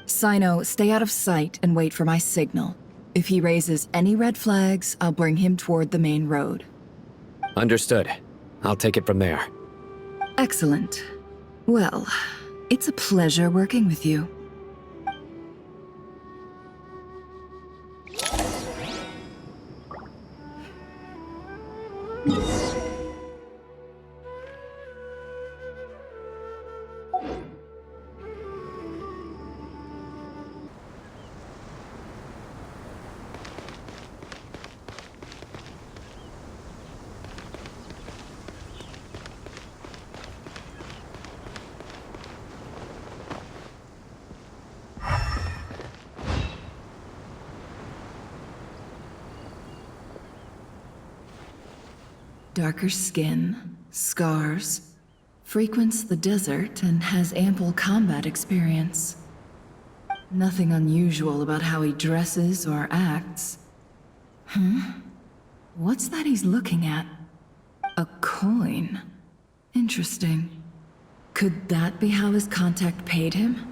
N: Sino, stay out of sight and wait for my signal. If he raises any red flags, I'll bring him toward the main road.
M: Understood. I'll take it from there.
N: Excellent. Well, it's a pleasure working with you. Darker skin, scars, frequents the desert, and has ample combat experience. Nothing unusual about how he dresses or acts. What's that he's looking at? A coin. Interesting. Could that be how his contact paid him?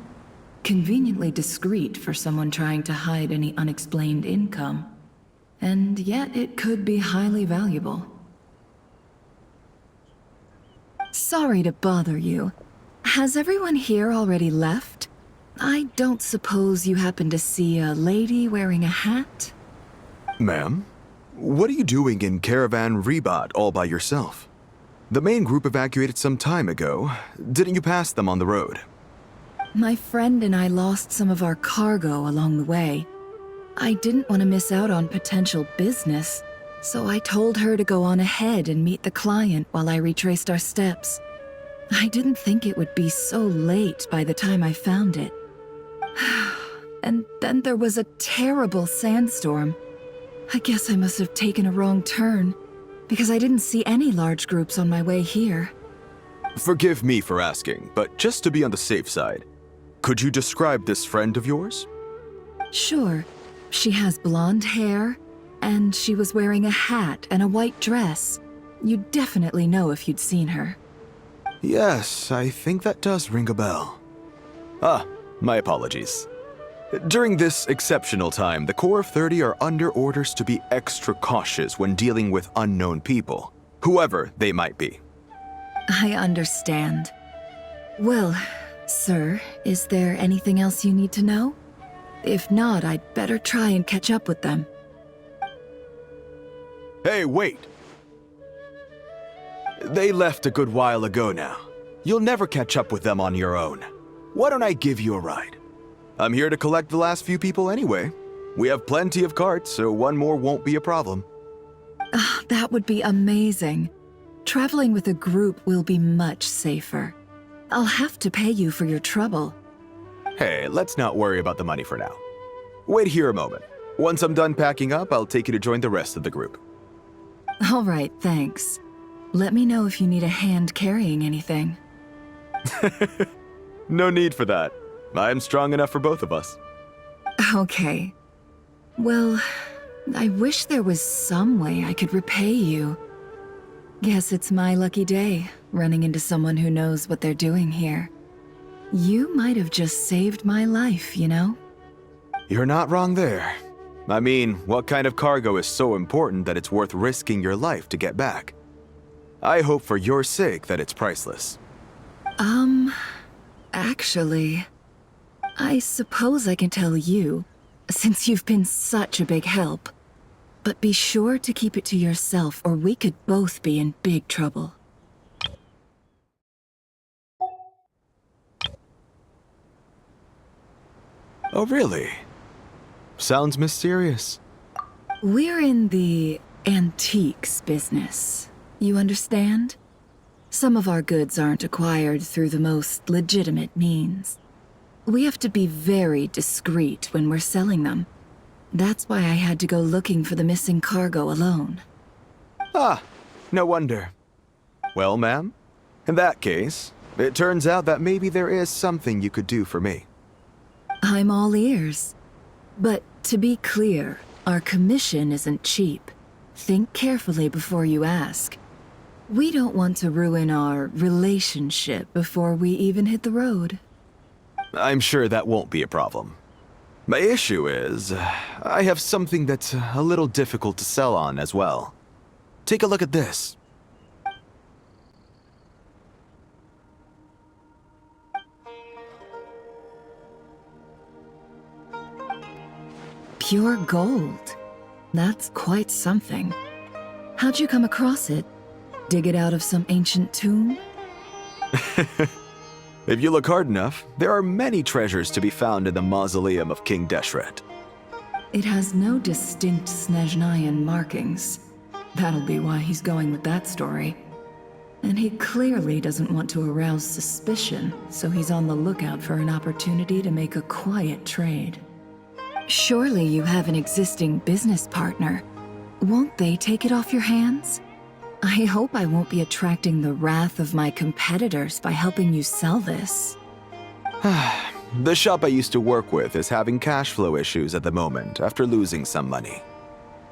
N: Conveniently discreet for someone trying to hide any unexplained income. And yet it could be highly valuable. Sorry to bother you. Has everyone here already left? I don't suppose you happen to see a lady wearing a hat?
O: Ma'am, what are you doing in Caravan Rebat all by yourself? The main group evacuated some time ago. Didn't you pass them on the road?
N: My friend and I lost some of our cargo along the way. I didn't want to miss out on potential business, so I told her to go on ahead and meet the client while I retraced our steps. I didn't think it would be so late by the time I found it. And then there was a terrible sandstorm. I guess I must have taken a wrong turn, because I didn't see any large groups on my way here.
O: Forgive me for asking, but just to be on the safe side, could you describe this friend of yours?
N: Sure. She has blonde hair, and she was wearing a hat and a white dress. You'd definitely know if you'd seen her.
O: Yes, I think that does ring a bell. Ah, my apologies. During this exceptional time, the Corps of 30 are under orders to be extra cautious when dealing with unknown people, whoever they might be.
N: I understand. Well, sir, is there anything else you need to know? If not, I'd better try and catch up with them.
O: Hey, wait! They left a good while ago now. You'll never catch up with them on your own. Why don't I give you a ride? I'm here to collect the last few people anyway. We have plenty of carts, so one more won't be a problem.
N: That would be amazing. Traveling with a group will be much safer. I'll have to pay you for your trouble.
O: Hey, let's not worry about the money for now. Wait here a moment. Once I'm done packing up, I'll take you to join the rest of the group.
N: All right, thanks. Let me know if you need a hand carrying anything.
O: No need for that. I'm strong enough for both of us.
N: Okay. Well, I wish there was some way I could repay you. Guess it's my lucky day, running into someone who knows what they're doing here. You might have just saved my life, you know?
O: You're not wrong there. I mean, what kind of cargo is so important that it's worth risking your life to get back? I hope for your sake that it's priceless.
N: Actually, I suppose I can tell you, since you've been such a big help. But be sure to keep it to yourself, or we could both be in big trouble.
O: Oh, really? Sounds mysterious.
N: We're in the antiques business. You understand? Some of our goods aren't acquired through the most legitimate means. We have to be very discreet when we're selling them. That's why I had to go looking for the missing cargo alone.
O: Ah, no wonder. Well, ma'am, in that case, it turns out that maybe there is something you could do for me.
N: I'm all ears. But to be clear, our commission isn't cheap. Think carefully before you ask. We don't want to ruin our relationship before we even hit the road.
O: I'm sure that won't be a problem. My issue is, I have something that's a little difficult to sell on as well. Take a look at this.
N: Pure gold. That's quite something. How'd you come across it? Dig it out of some ancient tomb?
O: If you look hard enough, there are many treasures to be found in the mausoleum of King Deshret.
N: It has no distinct Snezhnayan markings. That'll be why he's going with that story. And he clearly doesn't want to arouse suspicion, so he's on the lookout for an opportunity to make a quiet trade. Surely you have an existing business partner. Won't they take it off your hands? I hope I won't be attracting the wrath of my competitors by helping you sell this.
O: The shop I used to work with is having cash flow issues at the moment after losing some money.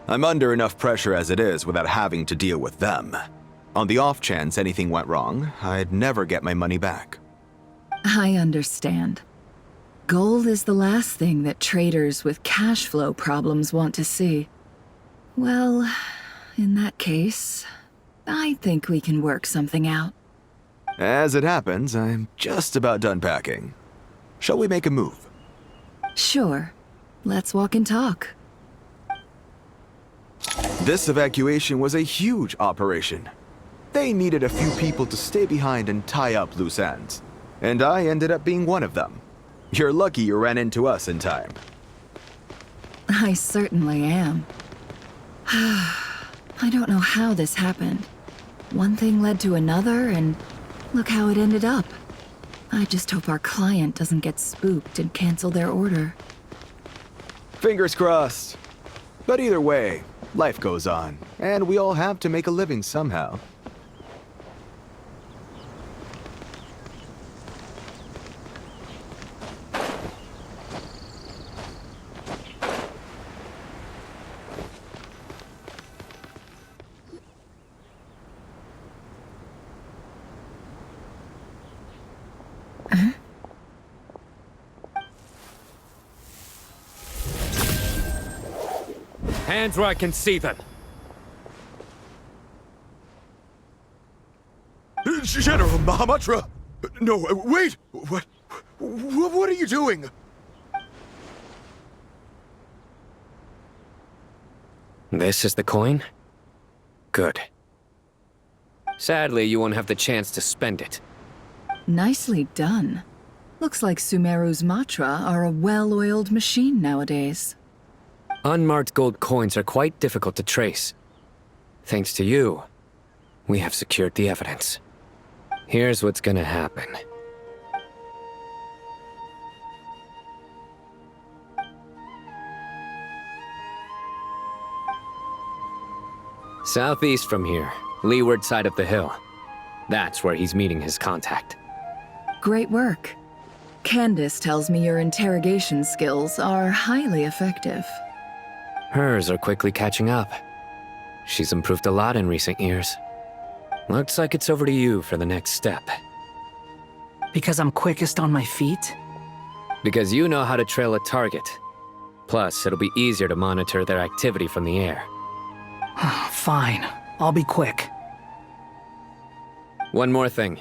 O: I'm under enough pressure as it is without having to deal with them. On the off chance anything went wrong, I'd never get my money back.
N: I understand. Gold is the last thing that traders with cash flow problems want to see. Well, in that case, I think we can work something out.
O: As it happens, I'm just about done packing. Shall we make a move?
N: Sure. Let's walk and talk.
O: This evacuation was a huge operation. They needed a few people to stay behind and tie up loose ends. And I ended up being one of them. You're lucky you ran into us in time.
N: I certainly am. I don't know how this happened. One thing led to another, and look how it ended up. I just hope our client doesn't get spooked and cancel their order.
O: Fingers crossed. But either way, life goes on, and we all have to make a living somehow.
M: Hands where I can see them.
O: General Mahamatra! No, wait! What are you doing?
M: This is the coin? Good. Sadly, you won't have the chance to spend it.
N: Nicely done. Looks like Sumeru's Matra are a well-oiled machine nowadays.
M: Unmarked gold coins are quite difficult to trace. Thanks to you, we have secured the evidence. Here's what's gonna happen. Southeast from here, leeward side of the hill. That's where he's meeting his contact.
N: Great work. Candace tells me your interrogation skills are highly effective.
M: Hers are quickly catching up. She's improved a lot in recent years. Looks like it's over to you for the next step.
J: Because I'm quickest on my feet?
M: Because you know how to trail a target. Plus, it'll be easier to monitor their activity from the air.
J: Fine. I'll be quick.
M: One more thing.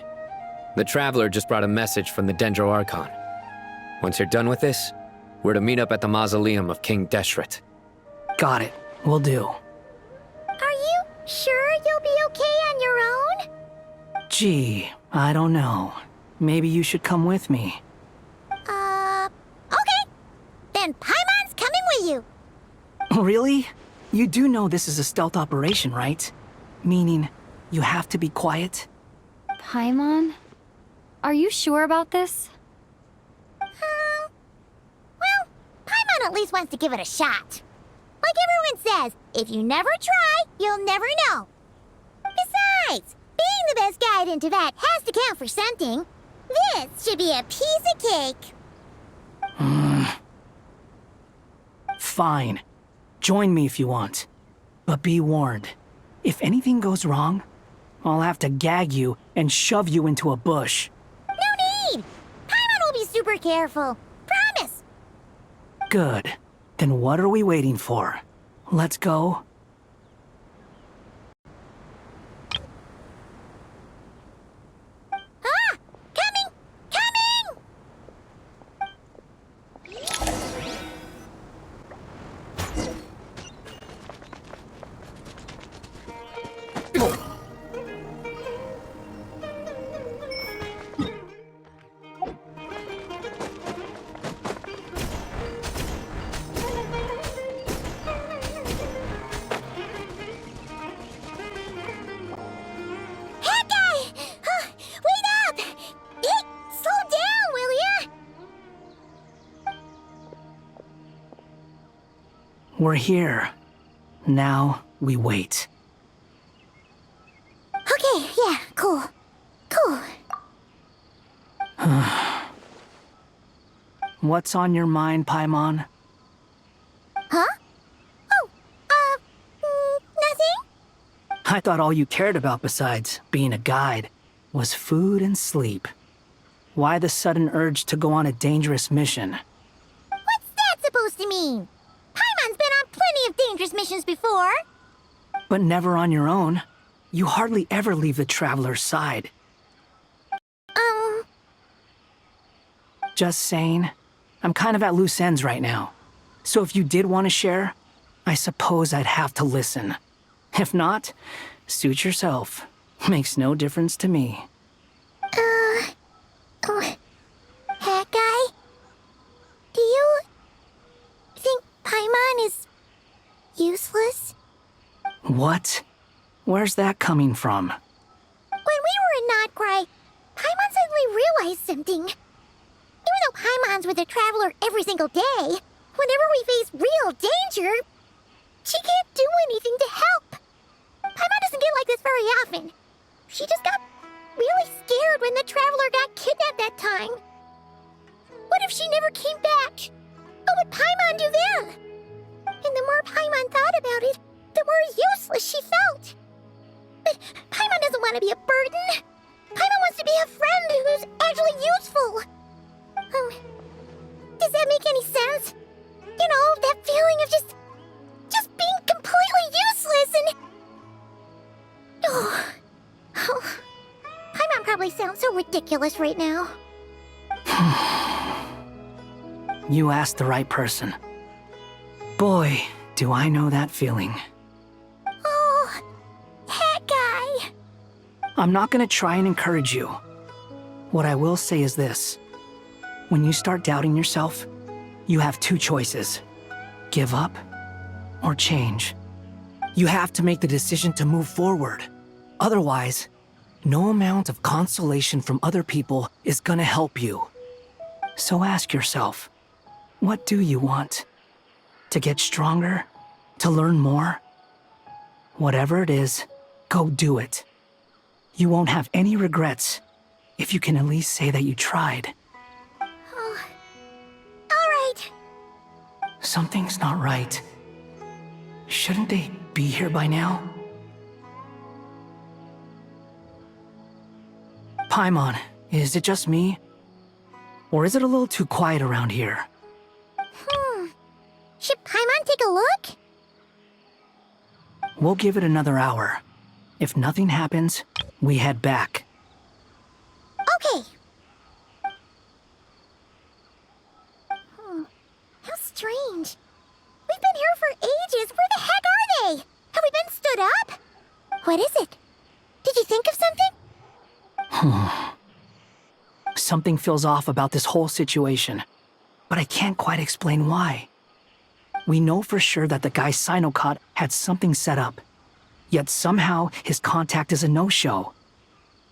M: The Traveler just brought a message from the Dendro Archon. Once you're done with this, we're to meet up at the mausoleum of King Deshret.
J: Got it. Will do.
K: Are you sure you'll be okay on your own?
J: Gee, I don't know. Maybe you should come with me.
K: Okay. Then Paimon's coming with you.
J: Really? You do know this is a stealth operation, right? Meaning, you have to be quiet?
P: Paimon? Are you sure about this?
K: Well, Paimon at least wants to give it a shot. Like everyone says, if you never try, you'll never know. Besides, being the best guide in Teyvat has to count for something. This should be a piece of cake.
J: Fine. Join me if you want. But be warned. If anything goes wrong, I'll have to gag you and shove you into a bush.
K: No need! Paimon will be super careful. Promise!
J: Good. Then what are we waiting for? Let's go.
K: Ah! Coming! Coming!
J: We're here. Now we wait.
Q: What's on your mind, Paimon?
K: Huh? Oh, nothing?
Q: I thought all you cared about besides being a guide was food and sleep. Why the sudden urge to go on a dangerous mission?
K: What's that supposed to mean? Paimon's been on plenty of dangerous missions before.
Q: But never on your own. You hardly ever leave the traveler's side. Just saying. I'm kind of at loose ends right now. So if you did want to share, I suppose I'd have to listen. If not, suit yourself. Makes no difference to me.
K: Hat guy? Do you think Paimon is useless?
Q: What? Where's that coming from?
K: When we were in Notcry, Paimon suddenly realized something. Even though Paimon's with the Traveler every single day, whenever we face real danger, she can't do anything to help. Paimon doesn't get like this very often. She just got really scared when the Traveler got kidnapped that time. What if she never came back? What would Paimon do then? And the more Paimon thought about it, the more useless she felt. But Paimon doesn't want to be a burden. Paimon wants to be a friend who's actually useful. Does that make any sense? You know, that feeling of just being completely useless and... Oh. Paimon probably sounds so ridiculous right now.
Q: You asked the right person. Boy, do I know that feeling.
K: Oh, hat guy.
Q: I'm not gonna try and encourage you. What I will say is this. When you start doubting yourself, you have two choices. Give up or change. You have to make the decision to move forward. Otherwise, no amount of consolation from other people is gonna help you. So ask yourself, what do you want? To get stronger? To learn more? Whatever it is, go do it. You won't have any regrets if you can at least say that you tried.
K: Alright.
Q: Something's not right. Shouldn't they be here by now? Paimon, is it just me? Or is it a little too quiet around here?
K: Should Paimon take a look?
Q: We'll give it another hour. If nothing happens, we head back.
K: Okay. How strange. We've been here for ages. Where the heck are they? Have we been stood up? What is it? Did you think of something?
Q: Something feels off about this whole situation, but I can't quite explain why. We know for sure that the guy Sino caught had something set up, yet somehow his contact is a no-show.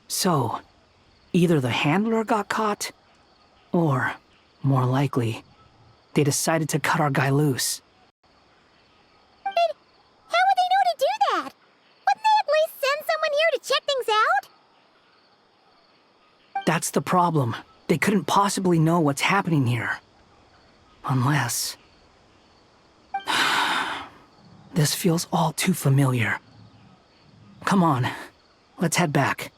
Q: So, either the handler got caught, or, more likely, they decided to cut our guy loose.
K: But how would they know to do that? Wouldn't they at least send someone here to check things out?
Q: That's the problem. They couldn't possibly know what's happening here. Unless... This feels all too familiar. Come on, let's head back.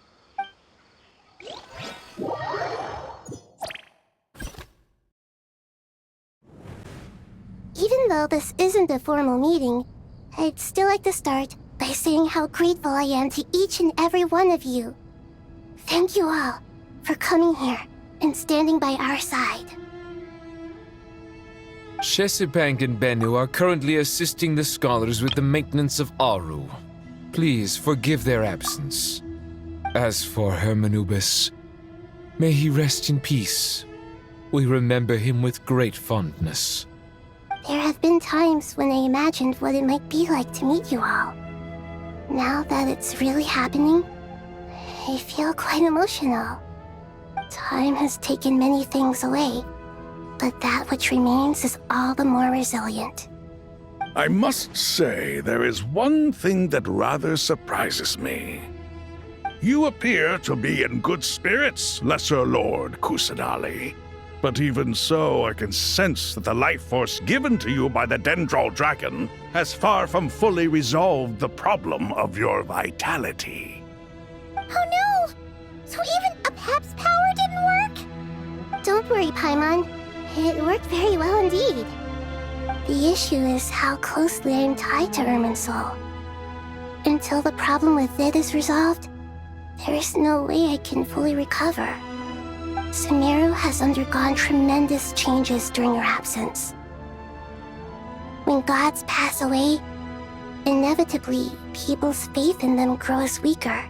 K: Even though this isn't a formal meeting, I'd still like to start by saying how grateful I am to each and every one of you. Thank you all for coming here and standing by our side.
E: Chesipank and Bennu are currently assisting the scholars with the maintenance of Aru. Please forgive their absence. As for Hermanubis, may he rest in peace. We remember him with great fondness.
K: There have been times when I imagined what it might be like to meet you all. Now that it's really happening, I feel quite emotional. Time has taken many things away, but that which remains is all the more resilient.
D: I must say, there is one thing that rather surprises me. You appear to be in good spirits, Lesser Lord Kusanali. But even so, I can sense that the life force given to you by the Dendral Dragon has far from fully resolved the problem of your vitality.
K: Oh no! So even Apep's power didn't work? Don't worry, Paimon. It worked very well indeed. The issue is how closely I am tied to Irminsul. Until the problem with it is resolved, there is no way I can fully recover. Sumeru has undergone tremendous changes during your absence. When gods pass away, inevitably, people's faith in them grows weaker.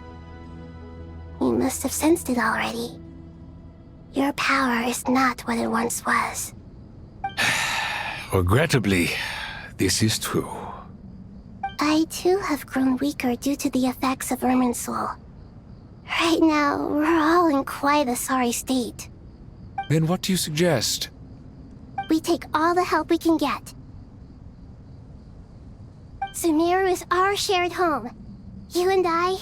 K: You must have sensed it already. Your power is not what it once was.
A: Regrettably, this is true.
K: I too have grown weaker due to the effects of Irminsul. Right now, we're all in quite a sorry state.
E: Then what do you suggest?
K: We take all the help we can get. Sumeru is our shared home. You and I,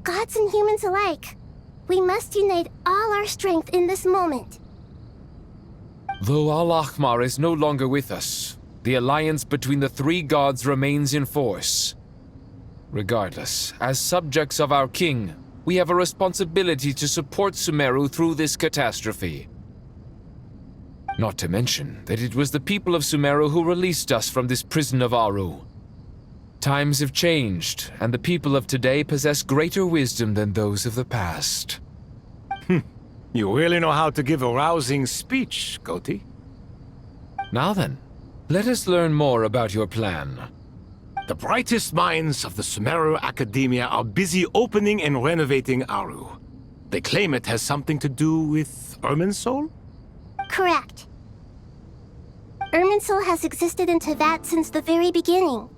K: gods and humans alike. We must unite all our strength in this moment.
E: Though Al-Ahmar is no longer with us, the alliance between the three gods remains in force. Regardless, as subjects of our king, we have a responsibility to support Sumeru through this catastrophe. Not to mention that it was the people of Sumeru who released us from this prison of Aru. Times have changed, and the people of today possess greater wisdom than those of the past.
A: You really know how to give a rousing speech, Goti.
E: Now then, let us learn more about your plan.
A: The brightest minds of the Sumeru Academia are busy opening and renovating Aru. They claim it has something to do with Irminsul?
K: Correct. Irminsul has existed in Teyvat since the very beginning.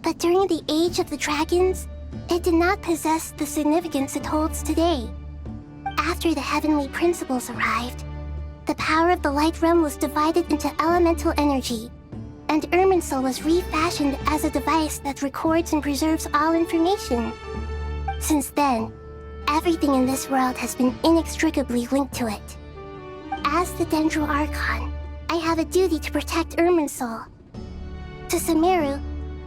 K: But during the Age of the Dragons, it did not possess the significance it holds today. After the heavenly principles arrived, the power of the Light Realm was divided into elemental energy, and Irminsul was refashioned as a device that records and preserves all information. Since then, everything in this world has been inextricably linked to it. As the Dendral Archon, I have a duty to protect Irminsul. To Sumeru,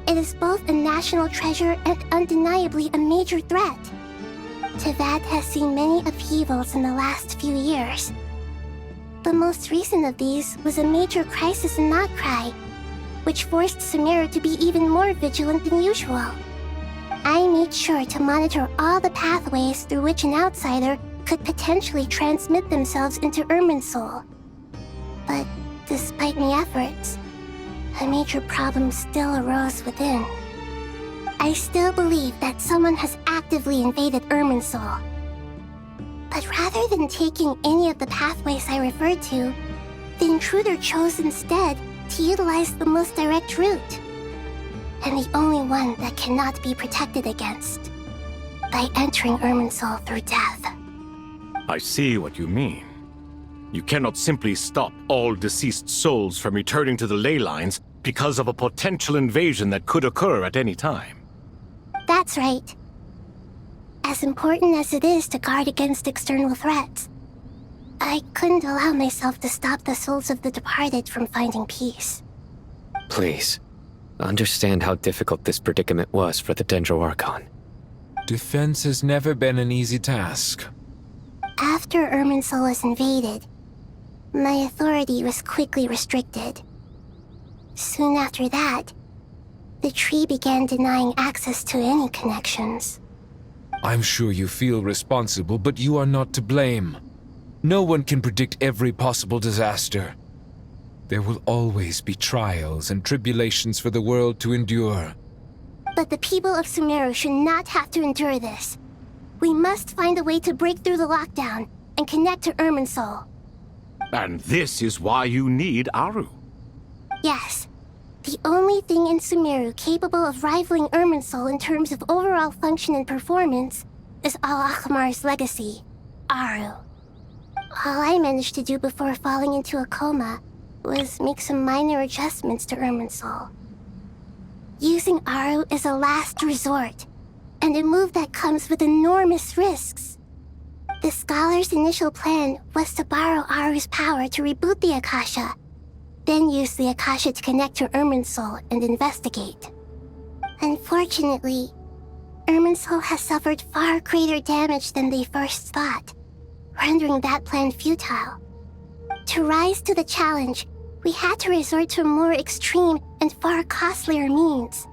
K: it is both a national treasure and undeniably a major threat. Teyvat has seen many upheavals in the last few years. The most recent of these was a major crisis in Notcry, which forced Sumeru to be even more vigilant than usual. I made sure to monitor all the pathways through which an outsider could potentially transmit themselves into Irminsul. But despite my efforts, a major problem still arose within. I still believe that someone has actively invaded Irminsul. But rather than taking any of the pathways I referred to, the intruder chose instead to utilize the most direct route, and the only one that cannot be protected against, by entering Irminsul through death.
A: I see what you mean. You cannot simply stop all deceased souls from returning to the ley lines because of a potential invasion that could occur at any time.
K: That's right. As important as it is to guard against external threats, I couldn't allow myself to stop the souls of the departed from finding peace.
M: Please, understand how difficult this predicament was for the Dendral Archon.
E: Defense has never been an easy task.
K: After Irminsul was invaded, my authority was quickly restricted. Soon after that, the tree began denying access to any connections.
E: I'm sure you feel responsible, but you are not to blame. No one can predict every possible disaster. There will always be trials and tribulations for the world to endure.
K: But the people of Sumeru should not have to endure this. We must find a way to break through the lockdown and connect to Irminsul.
A: And this is why you need Aru.
K: Yes. The only thing in Sumeru capable of rivaling Irminsul in terms of overall function and performance is Al-Ahmar's legacy, Aru. All I managed to do before falling into a coma was make some minor adjustments to Irminsul. Using Aru is a last resort, and a move that comes with enormous risks. The scholar's initial plan was to borrow Aru's power to reboot the Akasha, then use the Akasha to connect to Irminsul and investigate. Unfortunately, Irminsul has suffered far greater damage than they first thought, rendering that plan futile. To rise to the challenge, we had to resort to more extreme and far costlier means.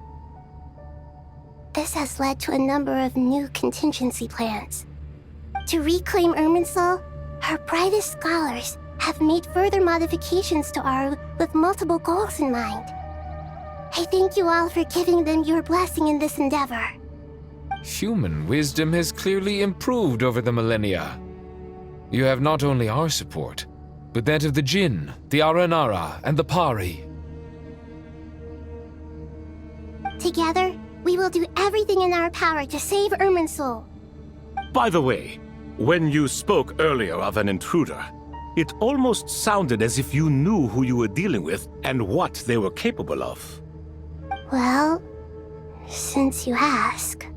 K: This has led to a number of new contingency plans. To reclaim Irminsul, our brightest scholars have made further modifications to Aru with multiple goals in mind. I thank you all for giving them your blessing in this endeavor.
E: Human wisdom has clearly improved over the millennia. You have not only our support, but that of the Jinn, the Aranara, and the Pari.
K: Together, we will do everything in our power to save Irminsul.
A: By the way, when you spoke earlier of an intruder, it almost sounded as if you knew who you were dealing with and what they were capable of.
K: Well, since you ask...